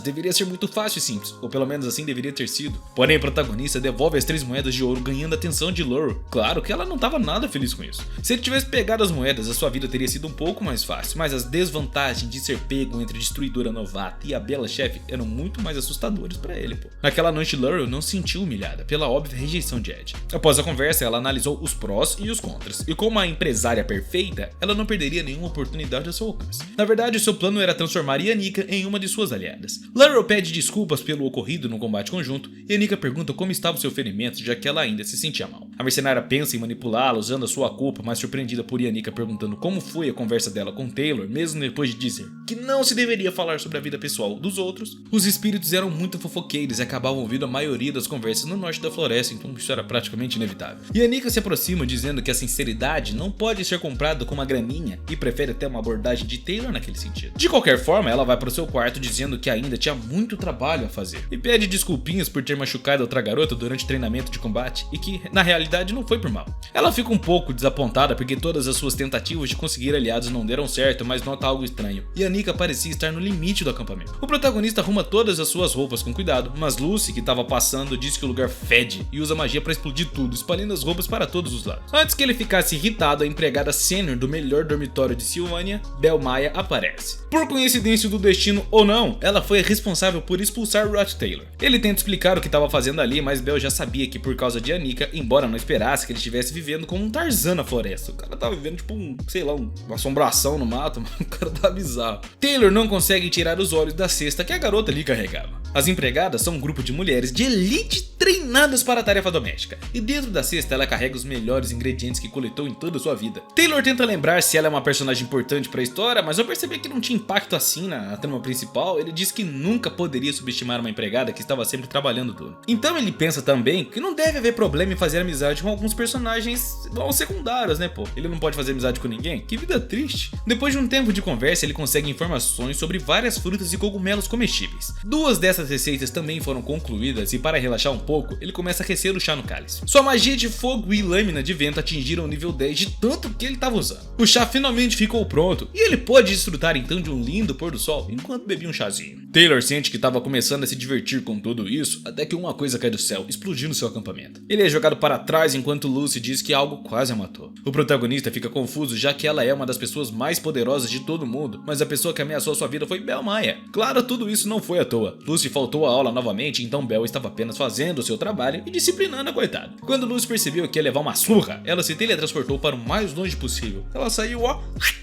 deveria ser muito fácil e simples, ou pelo menos assim deveria ter sido. Porém, o protagonista devolve as 3 moedas de ouro, ganhando a atenção de Laurel. Claro que ela não estava nada feliz com isso. Se ele tivesse pegado as moedas, a sua vida teria sido um pouco mais fácil, mas as desvantagens de ser pego entre a destruidora novata e a bela chefe eram muito mais assustadores para ele, pô. Naquela noite, Laurel não se sentiu humilhada pela óbvia rejeição de Ed. Após a conversa, ela analisou os prós e os contras, e como uma empresária perfeita, ela não perderia nenhuma oportunidade ao seu alcance. Na verdade, seu plano era transformar Yannick em uma de suas aliadas. Laurel pede desculpas pelo ocorrido no combate conjunto, e Yannick pergunta como estava o seu ferimento, já que ela ainda se sentia mal. A mercenária pensa em manipulá-la usando a sua culpa, mas surpreendida por Yannika perguntando como foi a conversa dela com Taylor, mesmo depois de dizer que não se deveria falar sobre a vida pessoal dos outros, os espíritos eram muito fofoqueiros e acabavam ouvindo a maioria das conversas no norte da floresta, então isso era praticamente inevitável. Yannika se aproxima dizendo que a sinceridade não pode ser comprada com uma graninha e prefere até uma abordagem de Taylor naquele sentido. De qualquer forma, ela vai para o seu quarto dizendo que ainda tinha muito trabalho a fazer e pede desculpinhas por ter machucado outra garota durante o treinamento de combate e que na realidade não foi por mal. Ela fica um pouco desapontada porque todas as suas tentativas de conseguir aliados não deram certo, mas nota algo estranho. Yannika parecia estar no limite do acampamento. O protagonista arruma todas as suas roupas com cuidado, mas Lucy, que estava passando, diz que o lugar fede e usa magia para explodir tudo, espalhando as roupas para todos os lados. Antes que ele ficasse irritado, a empregada sênior do melhor dormitório de Sylvania, Bel Maia, aparece. Por coincidência do destino ou não, ela foi a responsável por expulsar Rod Taylor. Ele tenta explicar o que estava fazendo ali, mas Bel já sabia que por causa de Yannika, embora não esperasse que ele estivesse vivendo como um Tarzan na floresta. O cara tava vivendo tipo uma assombração no mato, mas o cara tava bizarro. Taylor não consegue tirar os olhos da cesta que a garota ali carregava. As empregadas são um grupo de mulheres de elite treinadas para a tarefa doméstica, e dentro da cesta ela carrega os melhores ingredientes que coletou em toda a sua vida. Taylor tenta lembrar se ela é uma personagem importante para a história, mas ao perceber que não tinha impacto assim na trama principal, ele diz que nunca poderia subestimar uma empregada que estava sempre trabalhando duro. Então ele pensa também que não deve haver problema em fazer amizade com alguns personagens secundários, né pô? Ele não pode fazer amizade com ninguém? Que vida triste. Depois de um tempo de conversa, ele consegue informações sobre várias frutas e cogumelos comestíveis. Duas dessas receitas também foram concluídas e para relaxar um pouco, ele começa a aquecer o chá no cálice. Sua magia de fogo e lâmina de vento atingiram o nível 10 de tanto que ele estava usando. O chá finalmente ficou pronto e ele pôde desfrutar então de um lindo pôr do sol enquanto bebia um chazinho. Taylor sente que estava começando a se divertir com tudo isso, até que uma coisa cai do céu, explodindo seu acampamento. Ele é jogado para trás enquanto Lucy diz que algo quase a matou. O protagonista fica confuso já que ela é uma das pessoas mais poderosas de todo mundo, mas a pessoa que ameaçou sua vida foi Bel Maia. Claro, tudo isso não foi à toa. Lucy faltou a aula novamente, então Bel estava apenas fazendo o seu trabalho e disciplinando a coitada. Quando Lucy percebeu que ia levar uma surra, ela se teletransportou para o mais longe possível. Ela saiu,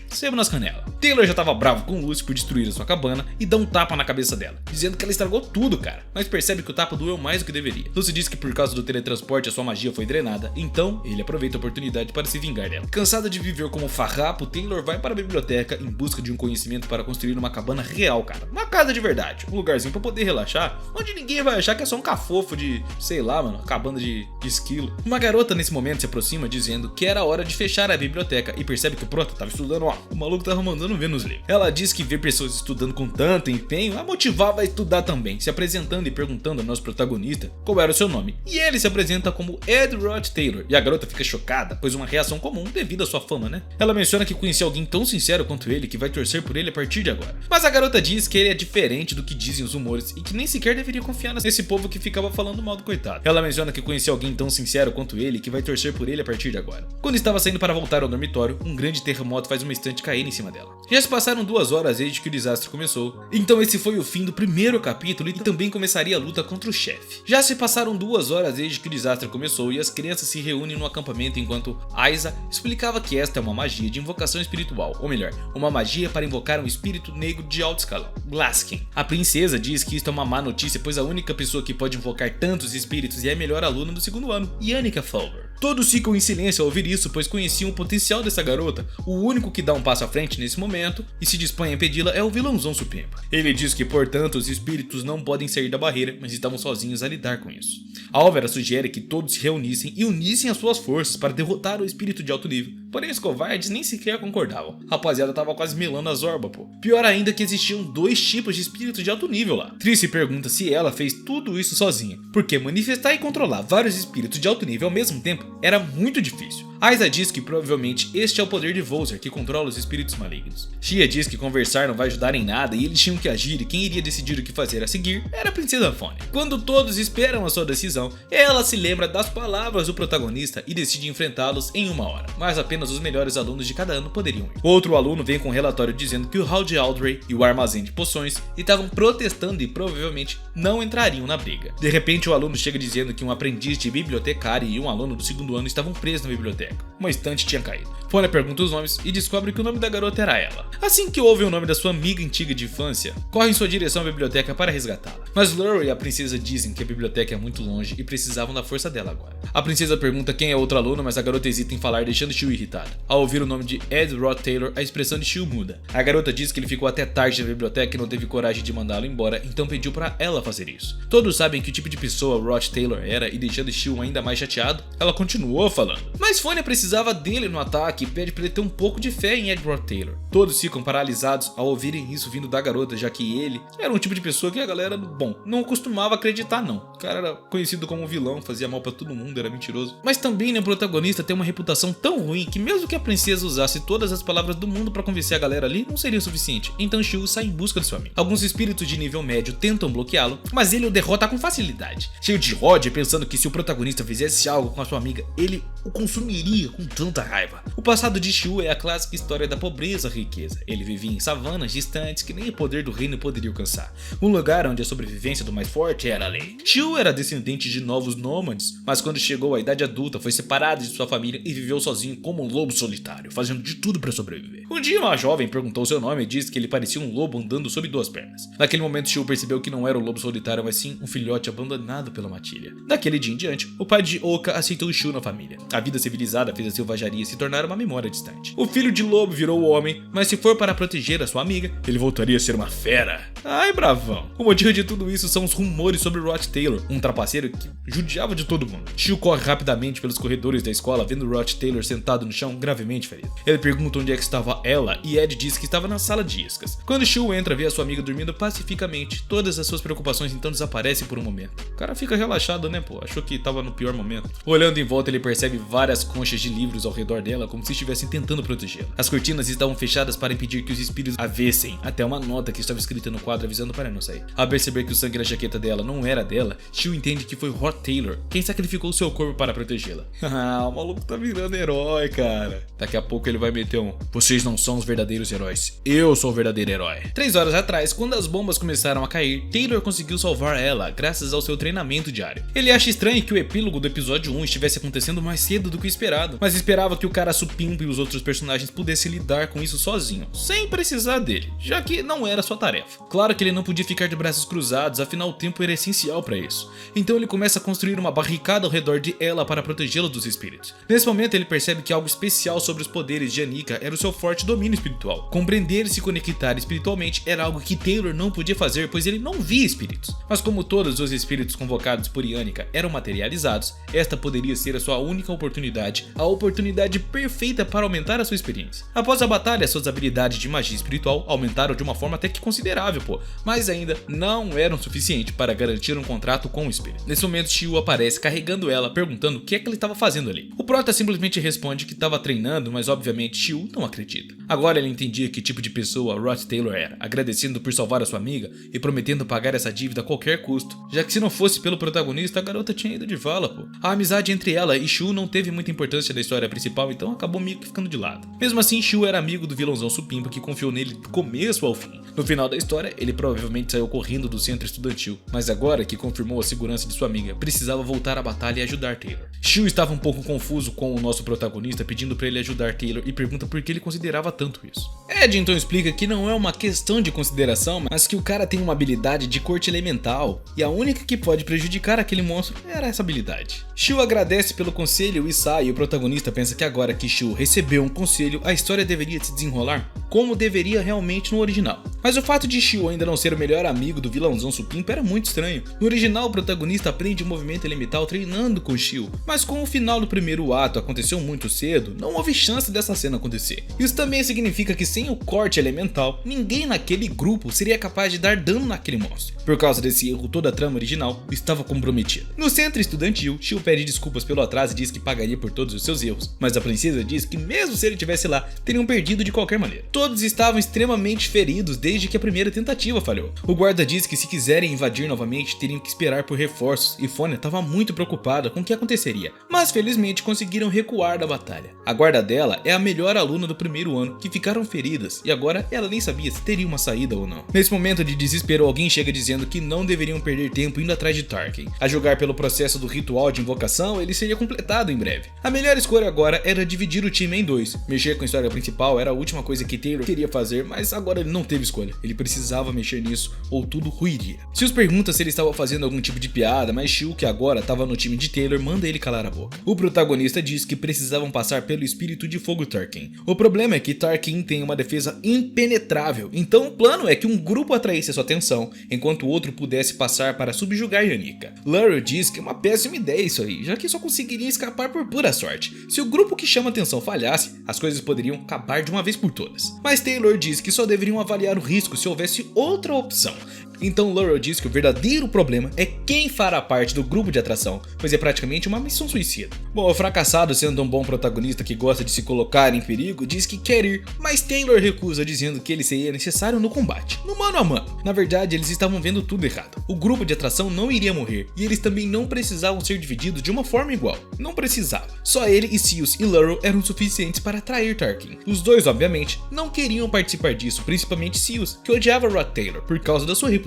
sebo nas canelas. Taylor já estava bravo com Lucy por destruir a sua cabana e dá um tapa na cabeça dela, dizendo que ela estragou tudo, cara. Mas percebe que o tapa doeu mais do que deveria. Lucy diz que por causa do teletransporte a sua magia foi drenada, então ele aproveita a oportunidade para se vingar dela. Cansada de viver como farrapo, Taylor vai para a biblioteca em busca de um conhecimento para construir uma cabana real, cara. Uma casa de verdade, um lugarzinho para poder relaxar, onde ninguém vai achar que é só um cafofo de, sei lá, mano, cabana de esquilo. Uma garota nesse momento se aproxima dizendo que era hora de fechar a biblioteca e percebe que o prota tava estudando, o maluco tava mandando ver nos livros. Ela diz que ver pessoas estudando com tanto empenho a motivava a estudar também, se apresentando e perguntando ao nosso protagonista qual era o seu nome. E ele se apresenta como Ed Rod Taylor, e a garota fica chocada, pois uma reação comum devido à sua fama, né? Ela menciona que conhecia alguém tão sincero quanto ele que vai torcer por ele a partir de agora. Mas a garota diz que ele é diferente do que dizem os rumores e que nem sequer deveria confiar nesse povo que ficava falando mal do coitado. Ela menciona que conhecia alguém tão sincero quanto ele que vai torcer por ele a partir de agora. Quando estava saindo para voltar ao dormitório, um grande terremoto faz uma estante cair em cima dela. Já se passaram 2 horas desde que o desastre começou, então esse foi o fim do primeiro capítulo e também começaria a luta contra o chefe. Já se passaram 2 horas desde que o desastre começou e as crianças se reúnem no acampamento enquanto Aiza explicava que esta é uma magia de invocação espiritual, ou melhor, uma magia para invocar um espírito negro de alto escalão, Glaskin. A princesa diz que isto é uma má notícia, pois a única pessoa que pode invocar tantos espíritos e é a melhor aluna do 2º ano, Yannika Fowler. Todos ficam em silêncio ao ouvir isso, pois conheciam o potencial dessa garota. O único que dá um passo à frente nesse momento e se dispõe a impedi-la é o vilãozão supremo. Ele diz que, portanto, os espíritos não podem sair da barreira, mas estavam sozinhos a lidar com isso. Álvera sugere que todos se reunissem e unissem as suas forças para derrotar o espírito de alto nível. Porém, os covardes nem sequer concordavam. A rapaziada tava quase melando a zorba, pô. Pior ainda que existiam 2 tipos de espíritos de alto nível lá. Triss se pergunta se ela fez tudo isso sozinha, porque manifestar e controlar vários espíritos de alto nível ao mesmo tempo era muito difícil. Aiza diz que provavelmente este é o poder de Volzer que controla os espíritos malignos. Shia diz que conversar não vai ajudar em nada e eles tinham que agir e quem iria decidir o que fazer a seguir era a princesa Fone. Quando todos esperam a sua decisão, ela se lembra das palavras do protagonista e decide enfrentá-los em 1 hora, mas apenas os melhores alunos de cada ano poderiam ir. Outro aluno vem com um relatório dizendo que o Hall de Aldrey e o armazém de poções estavam protestando e provavelmente não entrariam na briga. De repente o aluno chega dizendo que um aprendiz de bibliotecário e um aluno do 2º ano estavam presos na biblioteca. biblioteca. Uma estante tinha caído. Fônia pergunta os nomes e descobre que o nome da garota era ela. Assim que ouve o nome da sua amiga antiga de infância, corre em sua direção à biblioteca para resgatá-la. Mas Lurry e a princesa dizem que a biblioteca é muito longe e precisavam da força dela agora. A princesa pergunta quem é outra aluna, mas a garota hesita em falar, deixando Shio irritada. Ao ouvir o nome de Ed Rod Taylor, a expressão de Shio muda. A garota diz que ele ficou até tarde na biblioteca e não teve coragem de mandá-lo embora, então pediu para ela fazer isso. Todos sabem que tipo de pessoa Rod Taylor era e deixando Shio ainda mais chateado, ela continuou falando. Mas Fônia precisava dele no ataque e pede para ele ter um pouco de fé em Ed Rod Taylor. Todos ficam paralisados ao ouvirem isso vindo da garota, já que ele era um tipo de pessoa que a galera, bom, não costumava acreditar não. O cara era conhecido como um vilão, fazia mal pra todo mundo, era mentiroso. Mas também, né, o protagonista tem uma reputação tão ruim que mesmo que a princesa usasse todas as palavras do mundo pra convencer a galera ali, não seria o suficiente. Então Shio sai em busca de seu amigo. Alguns espíritos de nível médio tentam bloqueá-lo, mas ele o derrota com facilidade. Cheio de ódio, pensando que se o protagonista fizesse algo com a sua amiga, ele o consumiria com tanta raiva. O passado de Shio é a clássica história da pobreza e riqueza. Ele vivia em savanas distantes que nem o poder do reino poderia alcançar. Um lugar onde a sobrevivência do mais forte era a lei. Shio era descendente de novos nômades, mas quando chegou à idade adulta foi separado de sua família e viveu sozinho como um lobo solitário, fazendo de tudo para sobreviver. Um dia uma jovem perguntou seu nome e disse que ele parecia um lobo andando sobre duas pernas. Naquele momento Shio percebeu que não era um lobo solitário, mas sim um filhote abandonado pela matilha. Daquele dia em diante, o pai de Oka aceitou Shio na família. A vida civilizada fez a selvageria se tornar uma memória distante. O filho de lobo virou o homem, mas se for para proteger a sua amiga, ele voltaria a ser uma fera. Ai, bravão. O motivo de tudo isso são os rumores sobre Rod Taylor, um trapaceiro que judiava de todo mundo. Shio corre rapidamente pelos corredores da escola, vendo Rod Taylor sentado no chão, gravemente ferido. Ele pergunta onde é que estava ela e Ed diz que estava na sala de iscas. Quando Shio entra, vê a sua amiga dormindo pacificamente. Todas as suas preocupações então desaparecem por um momento. O cara fica relaxado, né, pô? Achou que estava no pior momento. Olhando em volta, ele percebe várias conchas de livros ao redor dela, como se estivessem tentando protegê-la. As cortinas estavam fechadas para impedir que os espíritos a vissem, até uma nota que estava escrita no quadro avisando para não sair. Ao perceber que o sangue na jaqueta dela não era dela, Shio entende que foi Rod Taylor quem sacrificou seu corpo para protegê-la. Ah, o maluco tá virando herói, cara. Daqui a pouco ele vai meter um: vocês não são os verdadeiros heróis, eu sou o verdadeiro herói. 3 horas atrás, quando as bombas começaram a cair, Taylor conseguiu salvar ela graças ao seu treinamento diário. Ele acha estranho que o epílogo do episódio 1 estivesse acontecendo mais cedo do que o esperado, mas esperava que o cara supimpo e os outros personagens pudessem lidar com isso sozinho, sem precisar dele, já que não era sua tarefa. Claro que ele não podia ficar de braços cruzados, afinal o tempo era essencial para isso. Então ele começa a construir uma barricada ao redor de ela para protegê-la dos espíritos. Nesse momento ele percebe que algo especial sobre os poderes de Anika era o seu forte domínio espiritual. Compreender e se conectar espiritualmente era algo que Taylor não podia fazer, pois ele não via espíritos. Mas como todos os espíritos convocados por Anika eram materializados, esta poderia ser a sua única oportunidade, a oportunidade perfeita para aumentar a sua experiência. Após a batalha, suas habilidades de magia espiritual aumentaram de uma forma até que considerável, mas ainda não eram suficiente para garantir um contrato com o espírito. Nesse momento, Shio aparece carregando ela, perguntando o que é que ele estava fazendo ali. O prota simplesmente responde que estava treinando, mas obviamente Shio não acredita. Agora ele entendia que tipo de pessoa Rod Taylor era, agradecendo por salvar a sua amiga e prometendo pagar essa dívida a qualquer custo, já que se não fosse pelo protagonista, a garota tinha ido de vala, A amizade entre ela e Shio não teve muita importância na história principal, então acabou meio que ficando de lado. Mesmo assim, Shio era amigo do vilãozão supimpa que confiou nele do começo ao fim. No final da história, ele provavelmente saiu correndo do centro estudantil, mas agora que confirmou a segurança de sua amiga, precisava voltar à batalha e ajudar Taylor. Shio estava um pouco confuso com o nosso protagonista pedindo para ele ajudar Taylor e pergunta por que ele considerava tanto isso. Ed então explica que não é uma questão de consideração, mas que o cara tem uma habilidade de corte elemental e a única que pode prejudicar aquele monstro era essa habilidade. Shio agradece pelo conselho e sai, e o protagonista pensa que agora que Shio recebeu um conselho, a história deveria se desenrolar como deveria realmente no original. Mas o fato de Shio ainda não ser o melhor amigo do vilãozão supimpa era muito estranho. No original, o protagonista aprende o movimento elemental treinando com Shio, mas com o final do primeiro ato aconteceu muito cedo, não houve chance dessa cena acontecer. Isso também significa que sem o corte elemental, ninguém naquele grupo seria capaz de dar dano naquele monstro. Por causa desse erro, toda a trama original estava comprometida. No centro estudantil, Shio pede desculpas pelo atraso e diz que pagaria por todos os seus erros, mas a princesa diz que mesmo se ele estivesse lá, teriam perdido de qualquer maneira. Todos estavam extremamente feridos desde desde que a primeira tentativa falhou. O guarda diz que se quiserem invadir novamente, teriam que esperar por reforços e Fonya estava muito preocupada com o que aconteceria, mas felizmente conseguiram recuar da batalha. A guarda dela é a melhor aluna do primeiro ano, que ficaram feridas e agora ela nem sabia se teria uma saída ou não. Nesse momento de desespero, alguém chega dizendo que não deveriam perder tempo indo atrás de Tarkin. A julgar pelo processo do ritual de invocação, ele seria completado em breve. A melhor escolha agora era dividir o time em dois. Mexer com a história principal era a última coisa que Taylor queria fazer, mas agora ele não teve escolha. Ele precisava mexer nisso ou tudo ruiria. Sius pergunta se ele estava fazendo algum tipo de piada, mas Shio, que agora estava no time de Taylor, manda ele calar a boca. O protagonista diz que precisavam passar pelo espírito de fogo Tarkin. O problema é que Tarkin tem uma defesa impenetrável, então o plano é que um grupo atraísse a sua atenção, enquanto o outro pudesse passar para subjugar Yannicka. Laro diz que é uma péssima ideia isso aí, já que só conseguiria escapar por pura sorte. Se o grupo que chama atenção falhasse, as coisas poderiam acabar de uma vez por todas. Mas Taylor diz que só deveriam avaliar o risco se houvesse outra opção. Então Laurel diz que o verdadeiro problema é quem fará parte do grupo de atração, pois é praticamente uma missão suicida. Bom, o fracassado, sendo um bom protagonista que gosta de se colocar em perigo, diz que quer ir, mas Taylor recusa, dizendo que ele seria necessário no combate, no mano a mano. Na verdade, eles estavam vendo tudo errado. O grupo de atração não iria morrer, e eles também não precisavam ser divididos de uma forma igual. Não precisava. Só ele e Sius e Laurel eram suficientes para atrair Tarkin. Os dois, obviamente, não queriam participar disso, principalmente Sius, que odiava Rod Taylor por causa da sua reputação.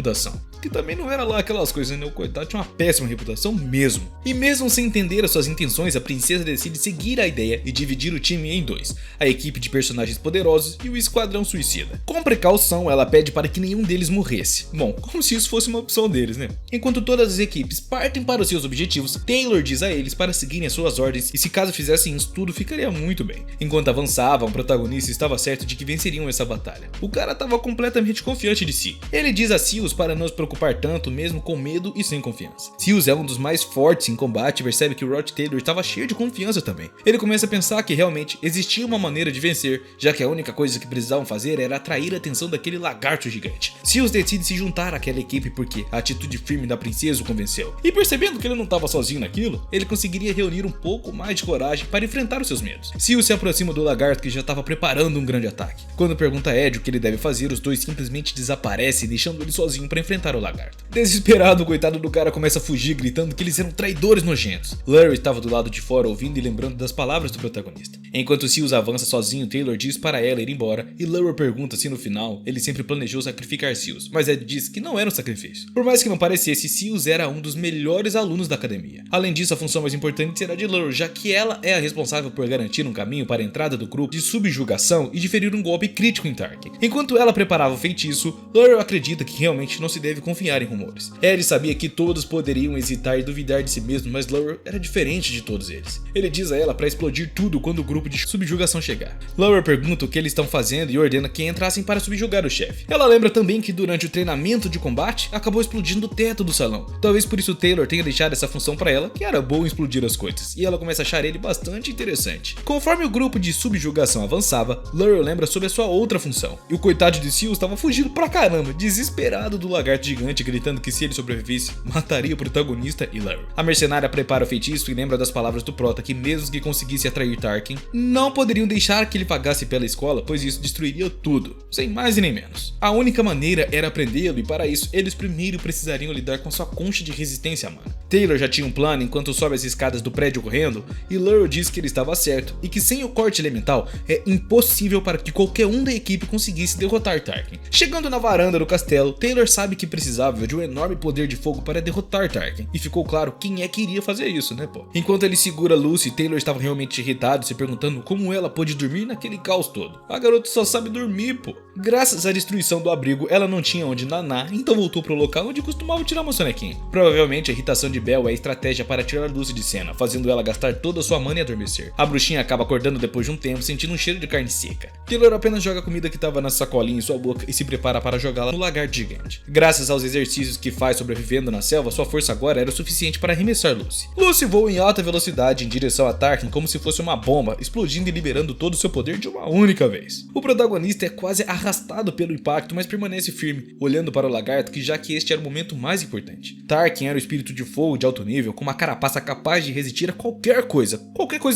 Que também não era lá aquelas coisas, né? O coitado tinha uma péssima reputação mesmo. E mesmo sem entender as suas intenções, a princesa decide seguir a ideia e dividir o time em dois: a equipe de personagens poderosos e o esquadrão suicida. Com precaução, ela pede para que nenhum deles morresse. Bom, como se isso fosse uma opção deles, né? Enquanto todas as equipes partem para os seus objetivos, Taylor diz a eles para seguirem as suas ordens, e se caso fizessem isso, tudo ficaria muito bem. Enquanto avançavam, o protagonista estava certo de que venceriam essa batalha. O cara estava completamente confiante de si. Ele diz a Sius para não se preocupar tanto, mesmo com medo e sem confiança. Sius é um dos mais fortes em combate e percebe que Rod Taylor estava cheio de confiança também. Ele começa a pensar que realmente existia uma maneira de vencer, já que a única coisa que precisavam fazer era atrair a atenção daquele lagarto gigante. Sius decide se juntar àquela equipe porque a atitude firme da princesa o convenceu. E percebendo que ele não estava sozinho naquilo, ele conseguiria reunir um pouco mais de coragem para enfrentar os seus medos. Sius se aproxima do lagarto, que já estava preparando um grande ataque. Quando pergunta a Ed o que ele deve fazer, os dois simplesmente desaparecem, deixando ele sozinho para enfrentar o lagarto. Desesperado, o coitado do cara começa a fugir, gritando que eles eram traidores nojentos. Larry estava do lado de fora ouvindo e lembrando das palavras do protagonista. Enquanto Sius avança sozinho, Taylor diz para ela ir embora e Larry pergunta se no final ele sempre planejou sacrificar Sius, mas Ed diz que não era um sacrifício. Por mais que não parecesse, Sius era um dos melhores alunos da academia. Além disso, a função mais importante será de Larry, já que ela é a responsável por garantir um caminho para a entrada do grupo de subjugação e de ferir um golpe crítico em Tarkin. Enquanto ela preparava o feitiço, Larry acredita que realmente não se deve confiar em rumores. Ed sabia que todos poderiam hesitar e duvidar de si mesmo, mas Laurel era diferente de todos eles. Ele diz a ela para explodir tudo quando o grupo de subjugação chegar. Laurel pergunta o que eles estão fazendo e ordena que entrassem para subjugar o chefe. Ela lembra também que durante o treinamento de combate, acabou explodindo o teto do salão. Talvez por isso Taylor tenha deixado essa função para ela, que era bom explodir as coisas, e ela começa a achar ele bastante interessante. Conforme o grupo de subjugação avançava, Laurel lembra sobre a sua outra função, e o coitado de Sius estava fugindo pra caramba, desesperado do lagarto gigante, gritando que se ele sobrevivesse, mataria o protagonista e Larry. A mercenária prepara o feitiço e lembra das palavras do prota que mesmo que conseguisse atrair Tarkin, não poderiam deixar que ele pagasse pela escola, pois isso destruiria tudo, sem mais e nem menos. A única maneira era prendê-lo e para isso eles primeiro precisariam lidar com sua concha de resistência humana. Taylor já tinha um plano enquanto sobe as escadas do prédio correndo e Larry diz que ele estava certo e que sem o corte elemental é impossível para que qualquer um da equipe conseguisse derrotar Tarkin. Chegando na varanda do castelo, Taylor sabe que precisava de um enorme poder de fogo para derrotar Tarkin, e ficou claro quem é que iria fazer isso, né, pô? Enquanto ele segura Lucy, Taylor estava realmente irritado, se perguntando como ela pôde dormir naquele caos todo. A garota só sabe dormir, pô. Graças à destruição do abrigo, ela não tinha onde nanar, então voltou pro local onde costumava tirar uma sonequinha. Provavelmente a irritação de Belle é a estratégia para tirar Lucy de cena, fazendo ela gastar toda a sua mana e adormecer. A bruxinha acaba acordando depois de um tempo, sentindo um cheiro de carne seca. Taylor apenas joga a comida que estava na sacolinha em sua boca e se prepara para jogá-la no lagarto gigante. Graças aos exercícios que faz sobrevivendo na selva, sua força agora era o suficiente para arremessar Lucy. Lucy voa em alta velocidade em direção a Tarkin como se fosse uma bomba, explodindo e liberando todo o seu poder de uma única vez. O protagonista é quase arrastado arrastado pelo impacto, mas permanece firme, olhando para o lagarto, que já que este era o momento mais importante. Tarkin era o espírito de fogo de alto nível, com uma carapaça capaz de resistir a qualquer coisa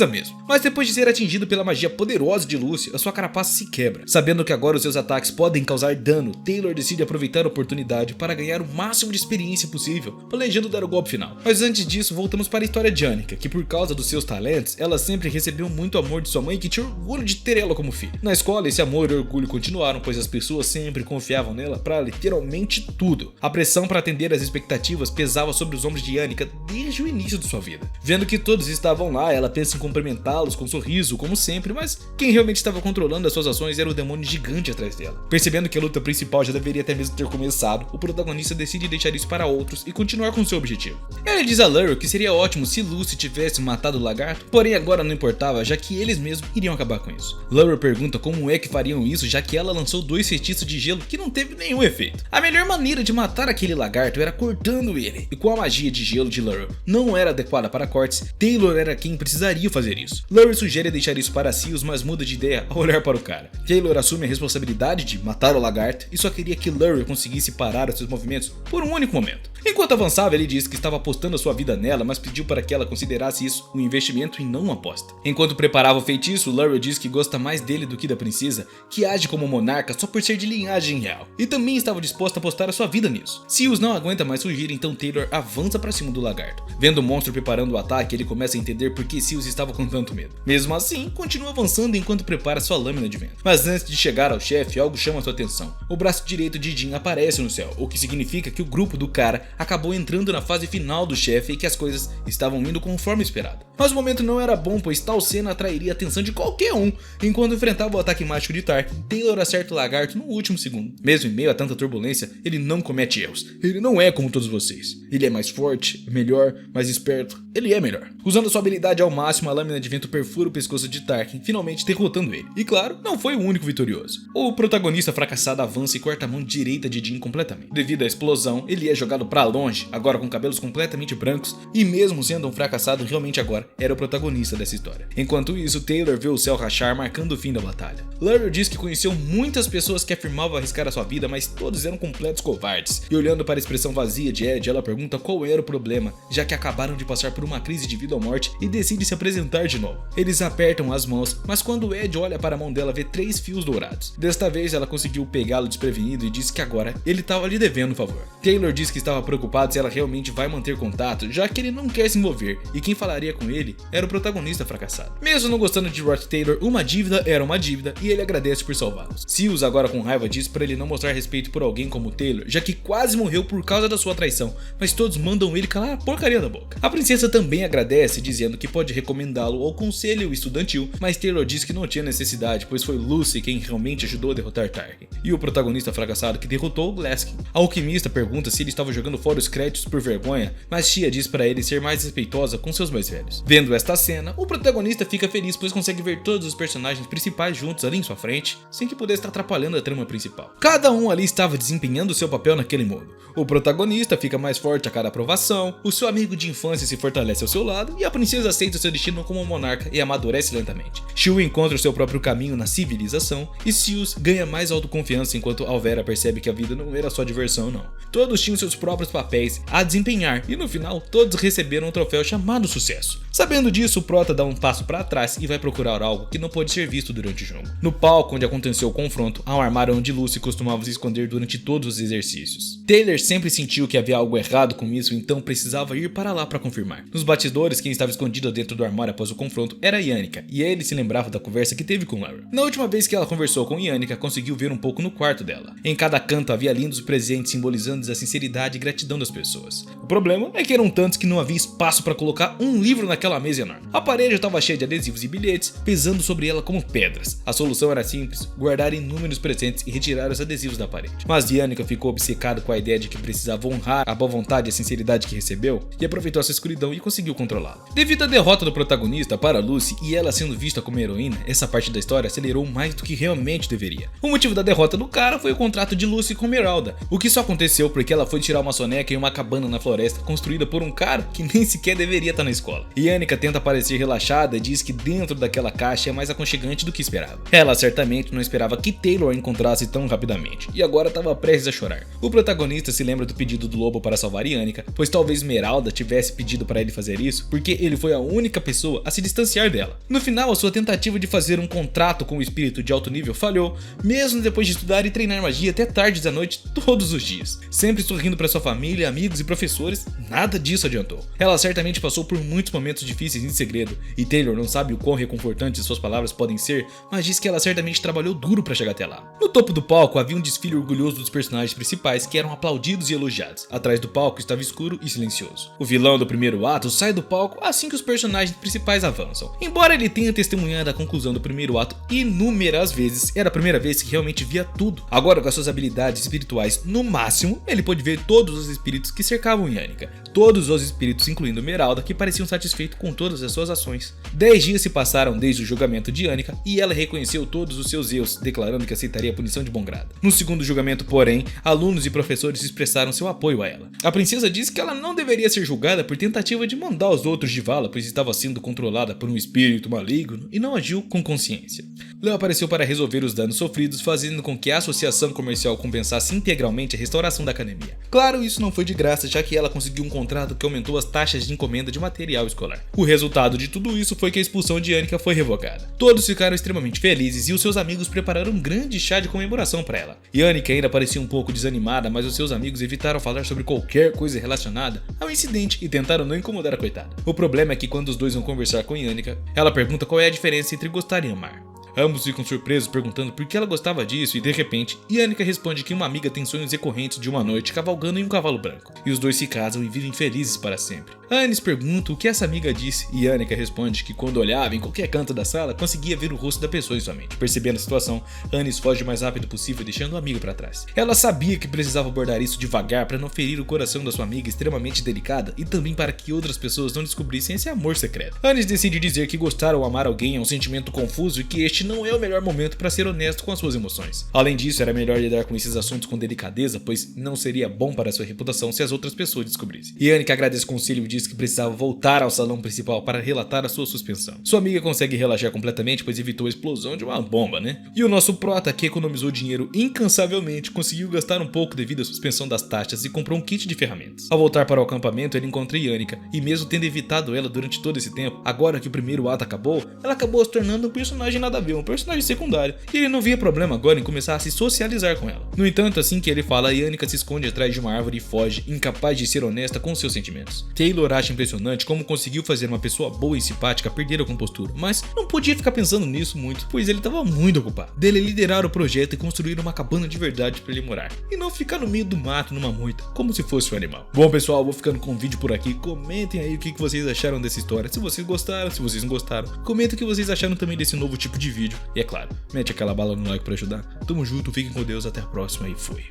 mesmo. Mas depois de ser atingido pela magia poderosa de Lucy, a sua carapaça se quebra. Sabendo que agora os seus ataques podem causar dano, Taylor decide aproveitar a oportunidade para ganhar o máximo de experiência possível, planejando dar o golpe final. Mas antes disso, voltamos para a história de Annika, que por causa dos seus talentos, ela sempre recebeu muito amor de sua mãe, que tinha orgulho de ter ela como filha. Na escola, esse amor e orgulho continuaram, pois as pessoas sempre confiavam nela para literalmente tudo. A pressão para atender às expectativas pesava sobre os ombros de Annika desde o início de sua vida. Vendo que todos estavam lá, ela pensa em cumprimentá-los com um sorriso, como sempre, mas quem realmente estava controlando as suas ações era o demônio gigante atrás dela. Percebendo que a luta principal já deveria até mesmo ter começado, o protagonista decide deixar isso para outros e continuar com seu objetivo. Ela diz a Laurel que seria ótimo se Lucy tivesse matado o lagarto, porém agora não importava, já que eles mesmos iriam acabar com isso. Laurel pergunta como é que fariam isso, já que ela lançou 2 feitiços de gelo que não teve nenhum efeito. A melhor maneira de matar aquele lagarto era cortando ele, e com a magia de gelo de Laurel não era adequada para cortes, Taylor era quem precisaria fazer isso. Laurel sugere deixar isso para Seals, mas muda de ideia ao olhar para o cara. Taylor assume a responsabilidade de matar o lagarto e só queria que Laurel conseguisse parar os seus movimentos por um único momento. Enquanto avançava, ele disse que estava apostando a sua vida nela, mas pediu para que ela considerasse isso um investimento e não uma aposta. Enquanto preparava o feitiço, Laurel diz que gosta mais dele do que da princesa, que age como monarca só por ser de linhagem real, e também estava disposta a apostar a sua vida nisso. Seals não aguenta mais fugir, então Taylor avança para cima do lagarto. Vendo o monstro preparando o ataque, ele começa a entender por que Seals estava com tanto medo. Mesmo assim, continua avançando enquanto prepara sua lâmina de vento. Mas antes de chegar ao chefe, algo chama sua atenção. O braço direito de Jin aparece no céu, o que significa que o grupo do cara acabou entrando na fase final do chefe e que as coisas estavam indo conforme esperado. Mas o momento não era bom, pois tal cena atrairia a atenção de qualquer um. Enquanto enfrentava o ataque mágico de Tarkin, Taylor acerta o lagarto no último segundo. Mesmo em meio a tanta turbulência, ele não comete erros. Ele não é como todos vocês. Ele é mais forte, melhor, mais esperto. Ele é melhor. Usando sua habilidade ao máximo, a lâmina de vento perfura o pescoço de Tarkin, finalmente derrotando ele. E claro, não foi o único vitorioso. O protagonista fracassado avança e corta a mão direita de Jin completamente. Devido à explosão, ele é jogado pra longe, agora com cabelos completamente brancos, e mesmo sendo um fracassado, realmente agora era o protagonista dessa história. Enquanto isso, Taylor vê o céu rachar, marcando o fim da batalha. Laurel diz que conheceu muitas pessoas que afirmavam arriscar a sua vida, mas todos eram completos covardes. E olhando para a expressão vazia de Ed, ela pergunta qual era o problema, já que acabaram de passar por uma crise de vida ou morte, e decide se apresentar de novo. Eles apertam as mãos, mas quando Ed olha para a mão dela, vê 3 fios dourados. Desta vez ela conseguiu pegá-lo desprevenido e disse que agora ele estava lhe devendo um favor. Taylor diz que estava preocupado se ela realmente vai manter contato, já que ele não quer se envolver, e quem falaria com ele era o protagonista fracassado. Mesmo não gostando de Rod Taylor, uma dívida era uma dívida e ele agradece por salvá-los. Seals, agora com raiva, diz para ele não mostrar respeito por alguém como Taylor, já que quase morreu por causa da sua traição, mas todos mandam ele calar a porcaria da boca. A princesa também agradece, dizendo que pode recomendá-lo ao conselho estudantil, mas Taylor diz que não tinha necessidade, pois foi Lucy quem realmente ajudou a derrotar Tarkin, e o protagonista fracassado que derrotou o Glaskin. A alquimista pergunta se ele estava jogando fora os créditos por vergonha, mas Tia diz para ele ser mais respeitosa com seus mais velhos. Vendo esta cena, o protagonista fica feliz, pois consegue ver todos os personagens principais juntos ali em sua frente, sem que pudesse estar atrapalhando a trama principal. Cada um ali estava desempenhando seu papel naquele modo. O protagonista fica mais forte a cada aprovação, o seu amigo de infância se fortalece ao seu lado, e a princesa aceita o seu destino como monarca e amadurece lentamente. Chewie encontra o seu próprio caminho na civilização, e Seals ganha mais autoconfiança, enquanto Alvera percebe que a vida não era só diversão não. Todos tinham seus próprios papéis a desempenhar, e no final todos receberam um troféu chamado sucesso. Sabendo disso, o prota dá um passo para trás e vai procurar algo que não pode ser visto durante o jogo. No palco onde aconteceu o confronto, há um armário onde Lucy costumava se esconder durante todos os exercícios. Taylor sempre sentiu que havia algo errado com isso, então precisava ir para lá para confirmar. Nos bastidores, quem estava escondido dentro do armário após o confronto era Yannica, e ele se lembrava da conversa que teve com Laurel. Na última vez que ela conversou com Yannica, conseguiu ver um pouco no quarto dela. Em cada canto havia lindos presentes simbolizando a sinceridade e gratidão das pessoas. O problema é que eram tantos que não havia espaço para colocar um livro naquela mesa enorme. A parede estava cheia de adesivos e bilhetes, pesando sobre ela como pedras. A solução era simples: guardar inúmeros presentes e retirar os adesivos da parede. Mas Yannica ficou obcecado com a ideia de que precisava honrar a boa vontade e a sinceridade que recebeu, e aproveitou essa escuridão e conseguiu controlá-la. Devido à derrota do protagonista para Lucy e ela sendo vista como heroína, essa parte da história acelerou mais do que realmente deveria. O motivo da derrota do cara foi o contrato de Lucy com Meralda, o que só aconteceu porque ela foi tirar uma soneca em uma cabana na floresta floresta construída por um cara que nem sequer deveria estar na escola. E Annika tenta parecer relaxada e diz que dentro daquela caixa é mais aconchegante do que esperava. Ela certamente não esperava que Taylor a encontrasse tão rapidamente, e agora estava prestes a chorar. O protagonista se lembra do pedido do lobo para salvar Annika, pois talvez Esmeralda tivesse pedido para ele fazer isso porque ele foi a única pessoa a se distanciar dela. No final, a sua tentativa de fazer um contrato com o espírito de alto nível falhou, mesmo depois de estudar e treinar magia até tarde da noite todos os dias. Sempre sorrindo para sua família, amigos e professores, nada disso adiantou. Ela certamente passou por muitos momentos difíceis em segredo, e Taylor não sabe o quão reconfortantes suas palavras podem ser, mas diz que ela certamente trabalhou duro para chegar até lá. No topo do palco havia um desfile orgulhoso dos personagens principais que eram aplaudidos e elogiados. Atrás do palco estava escuro e silencioso. O vilão do primeiro ato sai do palco assim que os personagens principais avançam. Embora ele tenha testemunhado a conclusão do primeiro ato inúmeras vezes, era a primeira vez que realmente via tudo. Agora, com as suas habilidades espirituais no máximo, ele pôde ver todos os espíritos que cercavam Annika. Todos os espíritos, incluindo Esmeralda, que pareciam satisfeitos com todas as suas ações. 10 dias se passaram desde o julgamento de Annika e ela reconheceu todos os seus erros, declarando que aceitaria a punição de bom grado. No segundo julgamento, porém, alunos e professores expressaram seu apoio a ela. A princesa disse que ela não deveria ser julgada por tentativa de mandar os outros de vala, pois estava sendo controlada por um espírito maligno e não agiu com consciência. Leo apareceu para resolver os danos sofridos, fazendo com que a associação comercial compensasse integralmente a restauração da academia. Claro, isso não foi de graça, já que ela conseguiu um contrato que aumentou as taxas de encomenda de material escolar. O resultado de tudo isso foi que a expulsão de Annika foi revogada. Todos ficaram extremamente felizes e os seus amigos prepararam um grande chá de comemoração para ela. E Annika ainda parecia um pouco desanimada, mas os seus amigos evitaram falar sobre qualquer coisa relacionada ao incidente e tentaram não incomodar a coitada. O problema é que quando os dois vão conversar com Annika, ela pergunta qual é a diferença entre gostar e amar. Ambos ficam surpresos perguntando por que ela gostava disso e de repente, Annika responde que uma amiga tem sonhos recorrentes de uma noite cavalgando em um cavalo branco. E os dois se casam e vivem felizes para sempre. Anis pergunta o que essa amiga disse e Annika responde que quando olhava em qualquer canto da sala conseguia ver o rosto da pessoa em sua mente. Percebendo a situação, Anis foge o mais rápido possível deixando o amigo para trás. Ela sabia que precisava abordar isso devagar para não ferir o coração da sua amiga extremamente delicada e também para que outras pessoas não descobrissem esse amor secreto. Anis decide dizer que gostar ou amar alguém é um sentimento confuso e que este não é o melhor momento para ser honesto com as suas emoções. Além disso, era melhor lidar com esses assuntos com delicadeza, pois não seria bom para sua reputação se as outras pessoas descobrissem. E Annika agradece o conselho e diz que precisava voltar ao salão principal para relatar a sua suspensão. Sua amiga consegue relaxar completamente, pois evitou a explosão de uma bomba, né? E o nosso prota, que economizou dinheiro incansavelmente, conseguiu gastar um pouco devido à suspensão das taxas e comprou um kit de ferramentas. Ao voltar para o acampamento, ele encontra Annika, e mesmo tendo evitado ela durante todo esse tempo, agora que o primeiro ato acabou, ela acabou se tornando um personagem nada a ver, um personagem secundário, e ele não via problema agora em começar a se socializar com ela. No entanto, assim que ele fala, Annika se esconde atrás de uma árvore e foge, incapaz de ser honesta com seus sentimentos. Taylor acha impressionante como conseguiu fazer uma pessoa boa e simpática perder a compostura, mas não podia ficar pensando nisso muito, pois ele estava muito ocupado. Dele liderar o projeto e construir uma cabana de verdade para ele morar, e não ficar no meio do mato numa moita, como se fosse um animal. Bom pessoal, eu vou ficando com o vídeo por aqui, comentem aí o que vocês acharam dessa história, se vocês gostaram, se vocês não gostaram, comentem o que vocês acharam também desse novo tipo de vídeo, e é claro, mete aquela bala no like para ajudar. Tamo junto, fiquem com Deus, até a próxima e fui.